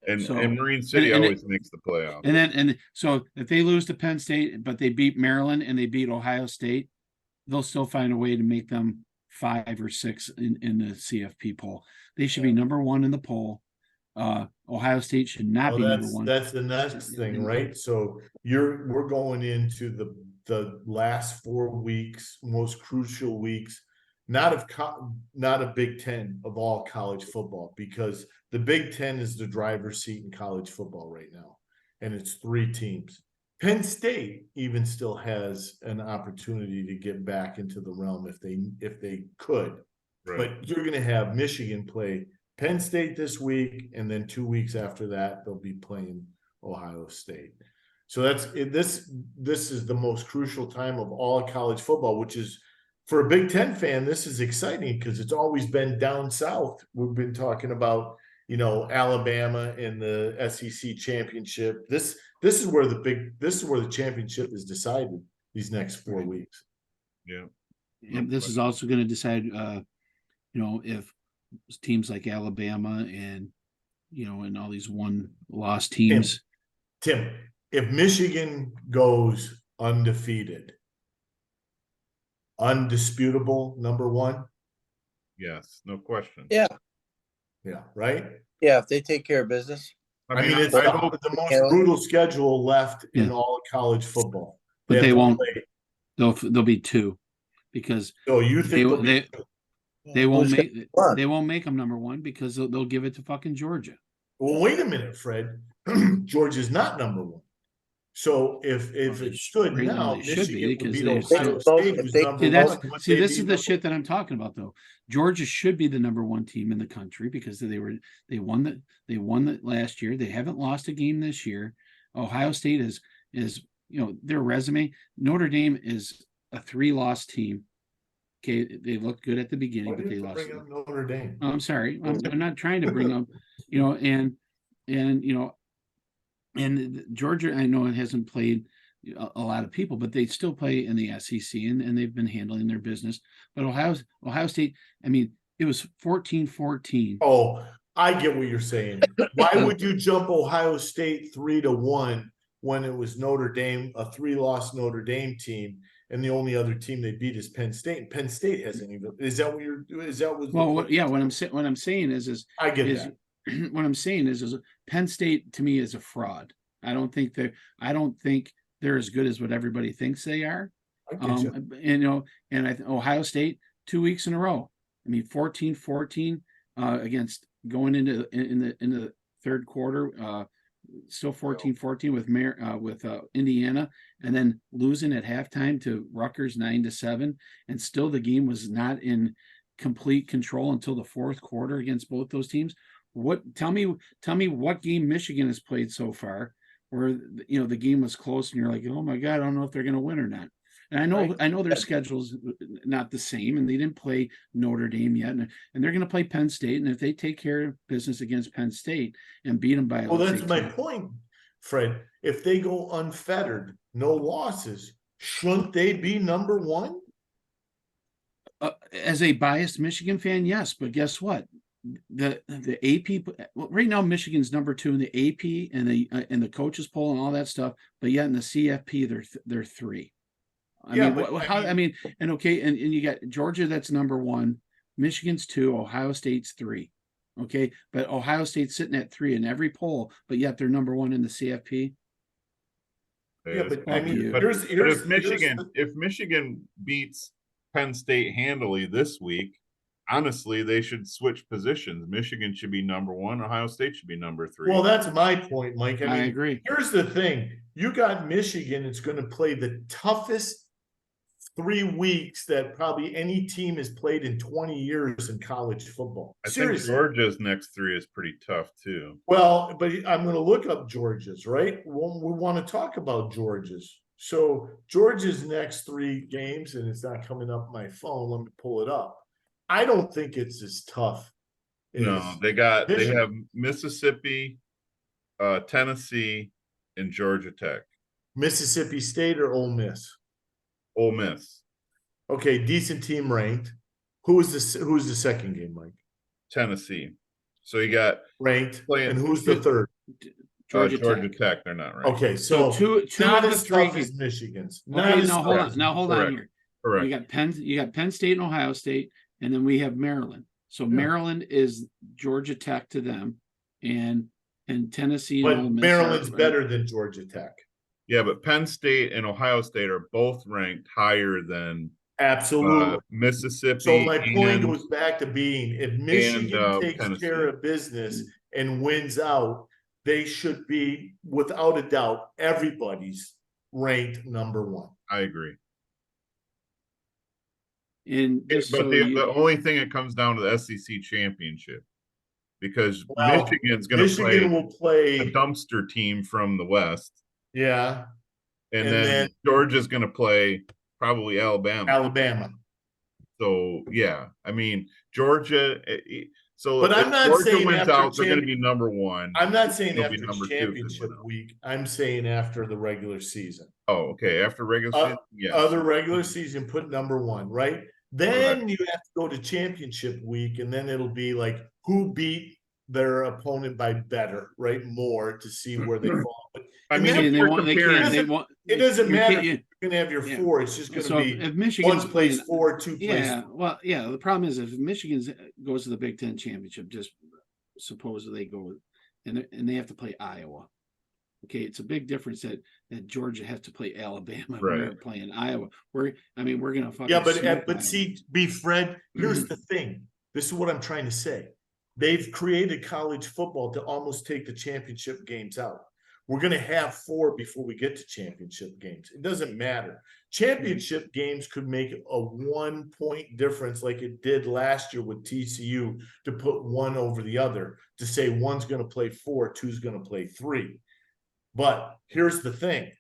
And Marine City always makes the playoff. And so if they lose to Penn State, but they beat Maryland and they beat Ohio State, they'll still find a way to make them 5 or 6 in the CFP poll. They should be number 1 in the poll. Ohio State should not be number 1. That's the next thing, right? So we're going into the last 4 weeks, most crucial weeks, not a Big Ten of all college football, because the Big Ten is the driver's seat in college football right now, and it's 3 teams. Penn State even still has an opportunity to get back into the realm if they could. Right. But you're going to have Michigan play Penn State this week, and then 2 weeks after that, they'll be playing Ohio State. So this is the most crucial time of all college football, which is, for a Big Ten fan, this is exciting because it's always been down south. We've been talking about, Alabama and the SEC championship. This is where the championship is decided these next 4 weeks. Yeah. And this is also going to decide, if teams like Alabama and all these one-loss teams. Tim, if Michigan goes undefeated, undisputable number 1. Yes, no question. Yeah, right. Yeah, if they take care of business. I mean, it's the most brutal schedule left in all college football. But they won't. They'll be 2, because you think they won't make them number 1 because they'll give it to fucking Georgia. Well, wait a minute, Fred. Georgia's not number 1. So if it stood now, Michigan would beat Ohio State. This is the shit that I'm talking about, though. Georgia should be the number 1 team in the country because they won that last year. They haven't lost a game this year. Ohio State is their resume. Notre Dame is a 3-loss team. Okay, they looked good at the beginning, but they lost. Notre Dame. I'm sorry, I'm not trying to bring up, and Georgia, I know it hasn't played a lot of people, but they still play in the SEC, and they've been handling their business. But Ohio State, I mean, it was 14-14. Oh, I get what you're saying. Why would you jump Ohio State 3-1 when it was Notre Dame, a 3-loss Notre Dame team, and the only other team they beat is Penn State. And Penn State hasn't even. Is that what you're? Is that what? Well, yeah. What I'm saying is I get is that. what I'm saying is Penn State to me is a fraud. I don't think they're as good as what everybody thinks they are. I get you. And Ohio State 2 weeks in a row. I mean, 14-14 against going into the third quarter. Still 14-14 with Indiana, and then losing at halftime to Rutgers 9-7, and still the game was not in complete control until the fourth quarter against both those teams. Tell me what game Michigan has played so far where the game was close and you're like, oh my God, I don't know if they're going to win or not. And I know their schedule's not the same, and they didn't play Notre Dame yet, and they're going to play Penn State. And if they take care of business against Penn State and beat them by, well, that's my point, Fred. If they go unfettered, no losses, shouldn't they be number one? As a biased Michigan fan, yes, but guess what? The AP right now, Michigan's number 2 in the AP and the coaches poll and all that stuff, but yet in the CFP they're 3. And you got Georgia that's number 1, Michigan's 2, Ohio State's 3. Okay, but Ohio State's sitting at 3 in every poll, but yet they're number 1 in the CFP. Yeah, but I mean, but if Michigan beats Penn State handily this week, honestly, they should switch positions. Michigan should be number 1. Ohio State should be number 3. Well, that's my point, Mike. I agree. Here's the thing. You got Michigan. It's going to play the toughest 3 weeks that probably any team has played in 20 years in college football. I think Georgia's next 3 is pretty tough too. Well, but I'm going to look up Georgia's, right? We want to talk about Georgia's. So Georgia's next 3 games, and it's not coming up my phone. Let me pull it up. I don't think it's as tough. No, they have Mississippi, Tennessee, and Georgia Tech. Mississippi State or Ole Miss? Ole Miss. Okay, decent team ranked. Who's the second game, Mike? Tennessee. So you got ranked. And who's the third? Georgia Tech. They're not ranked. Okay, so two not of the as 3 tough as Michigan's. Okay, now hold on here. Correct. You got Penn State and Ohio State, and then we have Maryland. So Maryland is Georgia Tech to them, and Tennessee. But and Ole Miss Maryland's better than Georgia Tech. Yeah, but Penn State and Ohio State are both ranked higher than absolutely Mississippi. So my point goes back to being if Michigan takes Tennessee. care of business and wins out, they should be, without a doubt, everybody's ranked number 1. I agree. The only thing it comes down to the SEC championship, because Michigan will play a dumpster team from the West. Yeah. And then Georgia's going to play probably Alabama. So, yeah. I mean, Georgia. But I'm not Georgia saying wins after out, they're going to be number 1. I'm not saying They'll after championship week. I'm saying after the regular season. Oh, okay. After regular season? Yeah. Other regular season, put number 1, right? Then you have to go to championship week, and then it'll be like who beat their opponent by better, right? More to see where they fall. But it doesn't matter. You're going to have your 4. It's just going to be if Michigan plays 4, 2 plays. Yeah, well, yeah. The problem is if Michigan goes to the Big Ten championship, just suppose they go and they have to play Iowa. Okay, it's a big difference that Georgia has to play Alabama. Right. We're playing Iowa. We're gonna fucking but see, Fred. Here's the thing. This is what I'm trying to say. They've created college football to almost take the championship games out. We're going to have 4 before we get to championship games. It doesn't matter. Championship games could make a 1-point difference like it did last year with TCU to put one over the other, to say one's going to play 4, two's going to play 3. But here's the thing.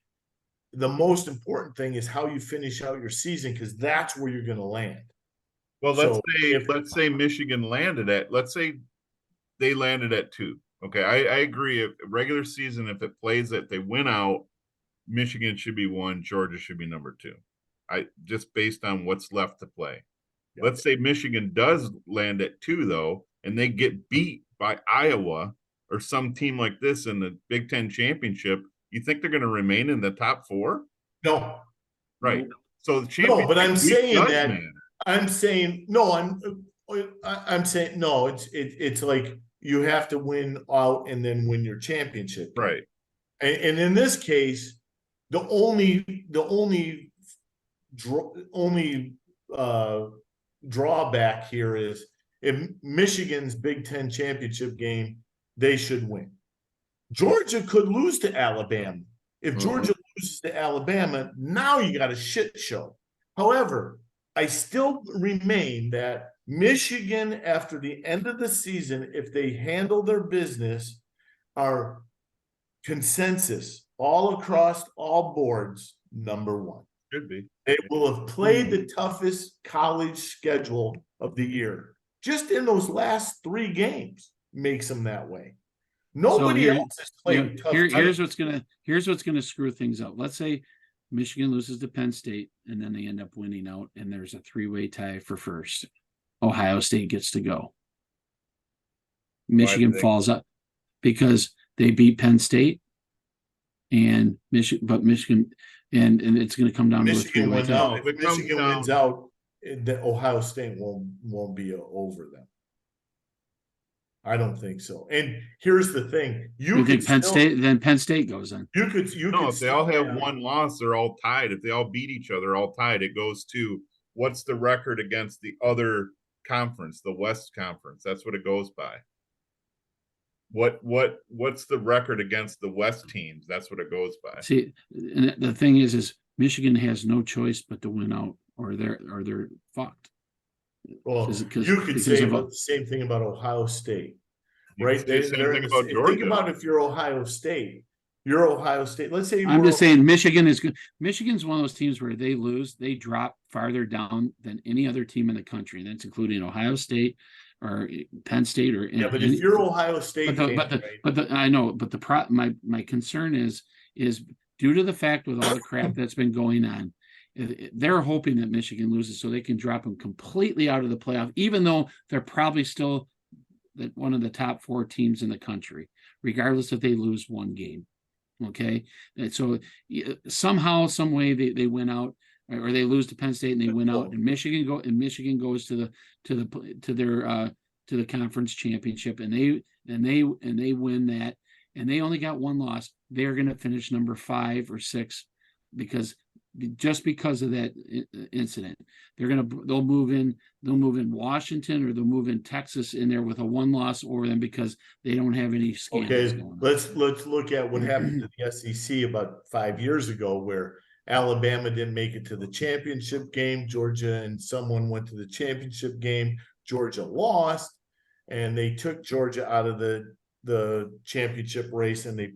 The most important thing is how you finish out your season, because that's where you're going to land. Well, let's say Michigan landed at, let's say they landed at 2. Okay, I agree. If regular season, if it plays that they win out, Michigan should be 1, Georgia should be number 2. Just based on what's left to play. Yep. Let's say Michigan does land at 2 though, and they get beat by Iowa or some team like this in the Big Ten championship. You think they're going to remain in the top 4? No, Right. So the no, championship but I'm week saying does that. matter. I'm saying no. I'm saying no. It's like you have to win out and then win your championship game. Right. And in this case, the only drawback here is if Michigan's Big Ten championship game, they should win. Georgia could lose to Alabama. If Georgia loses to Alabama, now you got a shit show. However, I still remain that Michigan, after the end of the season, if they handle their business, are consensus all across all boards, number 1. Should be. They will have played the toughest college schedule of the year. Just in those last 3 games makes them that way. Nobody else has played tough. Here's what's gonna screw things up. Let's say Michigan loses to Penn State and then they end up winning out, and there's a 3-way tie for first. Ohio State gets to go. Michigan falls up because they beat Penn State and Michigan, and it's going to come down to a 3-way tie. If Michigan wins out, the Ohio State won't be over them. I don't think so. And here's the thing: you think Penn State goes in. If they all have one loss, they're all tied. If they all beat each other, all tied. It goes to what's the record against the other conference, the West Conference. That's what it goes by. What's the record against the West teams? That's what it goes by. See, and the thing is Michigan has no choice but to win out, or they're fucked. Well, you could say the same thing about Ohio State, right? Same thing about Georgia. Think about if you're Ohio State. Let's say I'm just saying Michigan is good. Michigan's one of those teams where they lose, they drop farther down than any other team in the country. That's including Ohio State or Penn State or but if you're Ohio State, I know, but my concern is due to the fact with all the crap that's been going on, they're hoping that Michigan loses so they can drop them completely out of the playoff, even though they're probably still one of the top 4 teams in the country, regardless if they lose one game. Okay, and so somehow, some way they win out, or they lose to Penn State and they win out, and Michigan goes to the conference championship, and they win that, and they only got one loss. They're going to finish number 5 or 6 because of that incident. They'll move in Washington, or they'll move in Texas in there with a 1 loss over them because they don't have any scandals going on. Let's look at what happened to the SEC about 5 years ago, where Alabama didn't make it to the championship game. Georgia and someone went to the championship game. Georgia lost, and they took Georgia out of the championship race, and they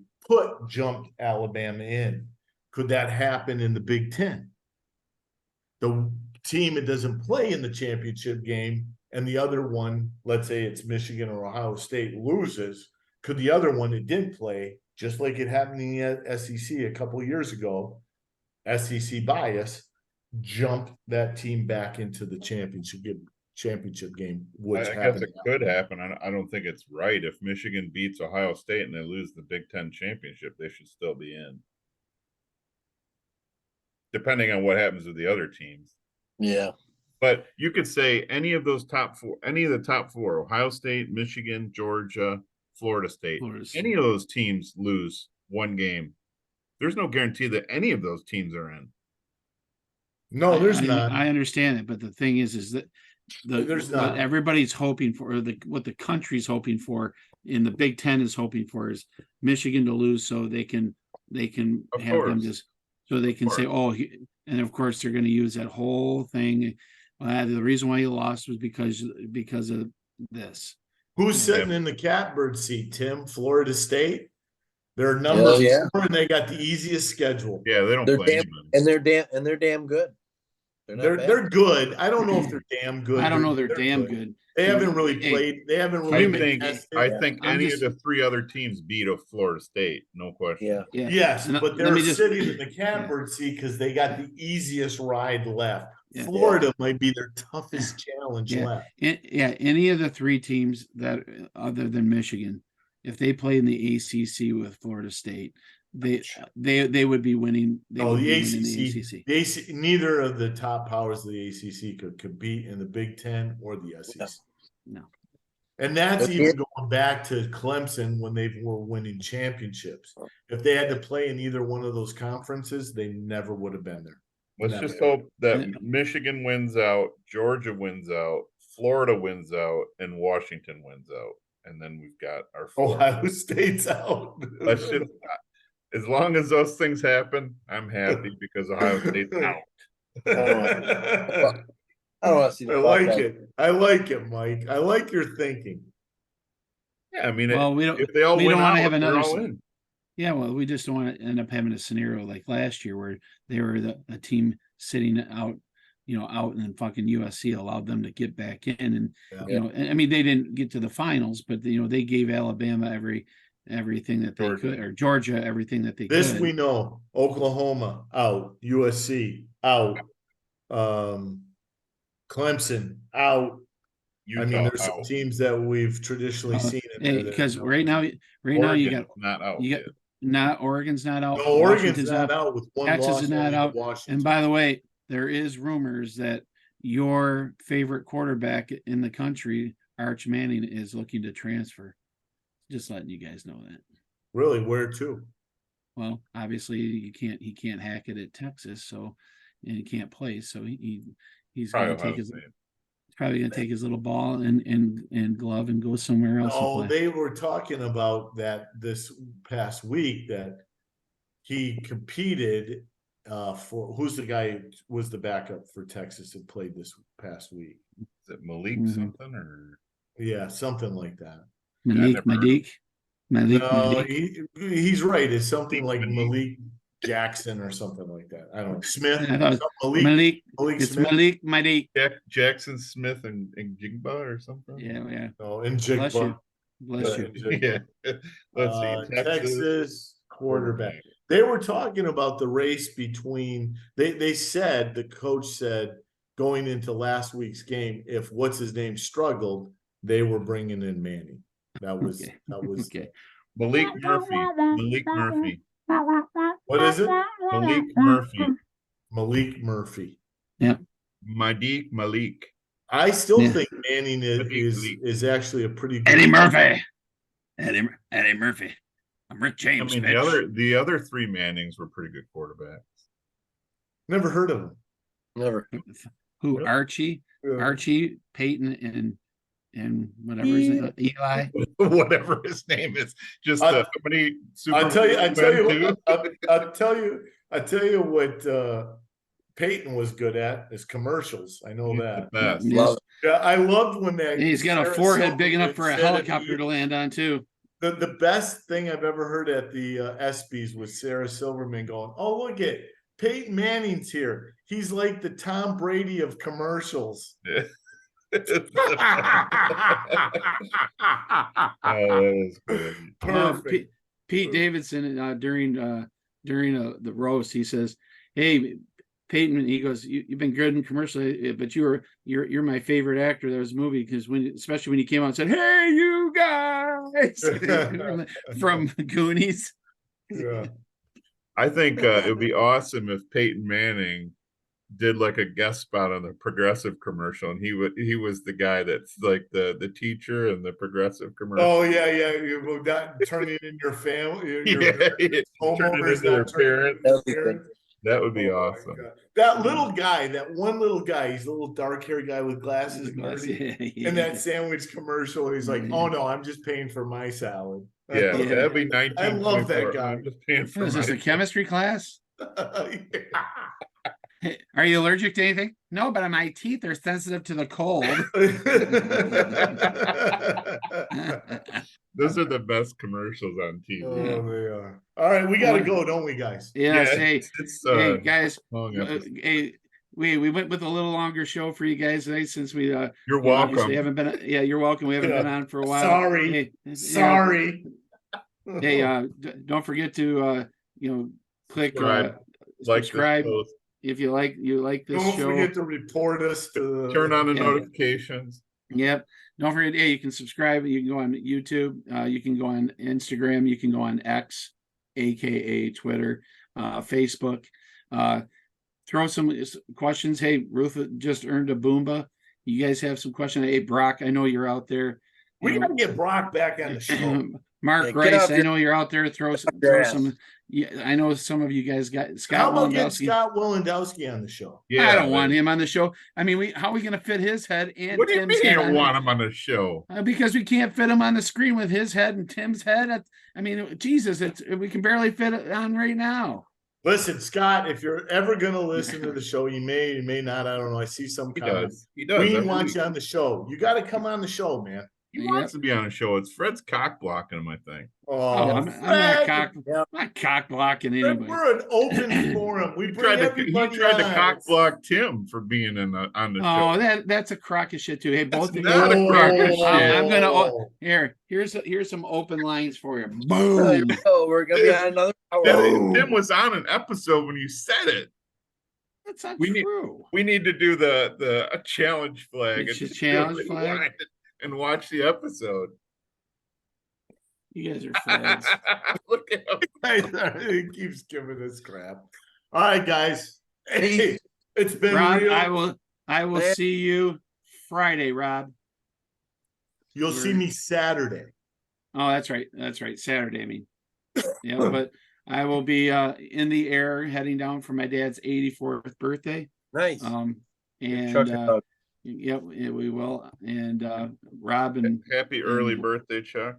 jumped Alabama in. Could that happen in the Big Ten? The team that doesn't play in the championship game and the other one, let's say it's Michigan or Ohio State, loses, could the other one that didn't play, just like it happened in the SEC a couple of years ago, SEC bias, jump that team back into the championship game? I guess it could happen. I don't think it's right. If Michigan beats Ohio State and they lose the Big Ten championship, they should still be in, depending on what happens with the other teams. Yeah. But you could say any of the top 4, Ohio State, Michigan, Georgia, Florida State, any of those teams lose one game, there's no guarantee that any of those teams are in. No, there's not. I understand it, but the thing is that there's not. What everybody's hoping for, or what the country's hoping for, in the Big Ten is hoping for, is Michigan to lose so they can have them just, so they can say, and of course they're going to use that whole thing. The reason why you lost was because of this. Who's sitting in the catbird seat, Tim? Florida State. They're number 4, and they got the easiest schedule. Yeah, they don't play anybody. And they're damn good. They're good. I don't know if they're damn good. I don't know. They're damn good. They haven't really played. They haven't really. I think any of the 3 other teams beat a Florida State, no question. Yeah. Yes, but they're sitting in the catbird seat because they got the easiest ride left. Yeah. Florida might be their toughest challenge left. Any of the 3 teams that, other than Michigan, if they play in the ACC with Florida State, they would be winning. They No, would the be winning the ACC, ACC. neither of the top powers of the ACC could compete in the Big Ten or the SEC. No. And that's even going back to Clemson when they were winning championships. If they had to play in either one of those conferences, they never would have been there. Let's Never. just hope that Michigan wins out, Georgia wins out, Florida wins out, and Washington wins out. And then we've got our Ohio State's out. Let's just, as long as those things happen, I'm happy because Ohio State's out. I don't want to see the I like it. I like it, Mike. I like your thinking. Yeah, I mean, Well, we don't. if they all we win don't want out, to have they're another. all in. Yeah, well, we just don't want to end up having a scenario like last year where they were a team sitting out, out, and then fucking USC allowed them to get back in, and I mean they didn't get to the finals, but they gave Alabama everything that they could, or Georgia everything that they could. This we know. Oklahoma out, USC out, Clemson out. Utah I mean, there's some out. teams that we've traditionally seen in there because right now you got not out. You got Oregon's not out. No, Oregon's not out with one Texas loss. is not out. Washington. And by the way, there is rumors that your favorite quarterback in the country, Arch Manning, is looking to transfer. Just letting you guys know that. Really, where to? Well, obviously he can't hack it at Texas, so and he can't play, so he's going to take his. Probably going to take his little ball and glove and go somewhere else. Oh, they were talking about that this past week that he competed for who's the guy who was the backup for Texas that played this past week? Is it Malik something or? Yeah, something like that. Malik. No, he's right. It's something like Malik Jackson or something like that. I don't know. Smith. Malik Smith. Malik. Jackson Smith and Jigba or something. Yeah. Oh, and Jigba. Bless you. Yeah. Let's see. Texas quarterback. They were talking about the race between. They said the coach said going into last week's game, if what's his name struggled, they were bringing in Manning. That was okay. Malik Murphy. What is it? Malik Murphy. Yeah. Malik. I still think Manning is actually a pretty good Eddie Murphy. Eddie Murphy. I'm Rick James. I mean, the other three Mannings were pretty good quarterbacks. Never heard of them. Never. Who? Really? Archie, Peyton, and whatever his name, Eli. Whatever his name is. Just how many Super I tell you what Peyton was good at is commercials. I know that. The best. I loved when that. He's got a forehead big enough for a helicopter to land on too. The best thing I've ever heard at the ESPYs was Sarah Silverman going, "Oh, look at Peyton Manning's here. He's like the Tom Brady of commercials." Oh, that is good. Perfect. Pete Davidson during the roast, he says, "Hey, Peyton," he goes, "You've been good in commercial, but you're my favorite actor." That was a movie because especially when he came out and said, "Hey, you guys," from Goonies. Yeah. I think it would be awesome if Peyton Manning did like a guest spot on the Progressive commercial, and he was the guy that's like the teacher in the Progressive commercial. Oh yeah, you not turning in your family, homeowners, their parents. That would be awesome. That little guy, that one little guy, he's a little dark haired guy with glasses, in that sandwich commercial. He's like, "Oh no, I'm just paying for my salad." Yeah, that'd be 19. I love that guy. I'm just paying for is this a chemistry class? Are you allergic to anything? No, but my teeth are sensitive to the cold. Those are the best commercials on TV. Oh, they are. All right, we got to go, don't we, guys? Yes. Hey, hey, guys. Hey, we went with a little longer show for you guys today since we. You're welcome. Haven't been. Yeah, you're welcome. We haven't been on for a while. Sorry. Sorry. Hey, don't forget to click subscribe. If you like this show, don't forget to report us. Turn on the notifications. Yep. Don't forget. Yeah, you can subscribe. You can go on YouTube. You can go on Instagram. You can go on X. aka Twitter, Facebook. Throw some questions. Hey, Ruth just earned a Boomba. You guys have some questions? Hey, Brock, I know you're out there. We gotta get Brock back on the show. Mark Yeah, Rice, I know you're out there. Throw some. Yeah, I know some of you guys got Scott. How about getting Lewandowski. Scott Willendowski on the show? Yeah, I don't want him on the show. I mean, how are we going to fit his head and What do you Tim's mean you head don't on want him on the show? because we can't fit him on the screen with his head and Tim's head. I mean, Jesus, we can barely fit it on right now. Listen, Scott, if you're ever gonna listen to the show, you may not. I don't know. I see some He comments. does. He does. We Every want week. you on the show. You got to come on the show, man. He wants to be on the show. It's Fred's cock blocking him, I think. I'm not cock blocking anybody. We're an open forum. We bring everybody He tried to on. cock block Tim for being on the show. Oh, that's a crock of shit too. Hey, both of you. not a crock of shit. I'm gonna here's some open lines for you. Boom. Oh, we're gonna be on another hour. Tim was on an episode when you said it. That's not We true. We need to do a challenge flag. It's a challenge flag? And watch the episode. You guys are flags. Look at him. He keeps giving us crap. All right, guys. Hey, it's been Rob, real. I will see you Friday, Rob. You'll see me Saturday. Oh, that's right. Saturday, I mean. Yeah, but I will be in the air heading down for my dad's 84th birthday. Nice. And yep, we will. And Rob and happy early birthday, Chuck.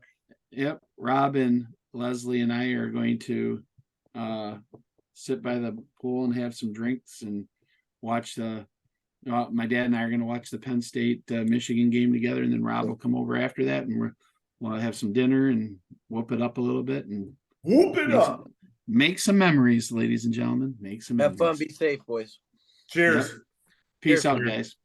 Yep, Rob and Leslie and I are going to sit by the pool and have some drinks and watch my dad and I are going to watch the Penn State Michigan game together, and then Rob will come over after that, and we'll have some dinner and whoop it up a little bit and whoop it up. Make some memories, ladies and gentlemen. Make some Have memories. fun. Be safe, boys. Cheers. Yep. Peace out, guys.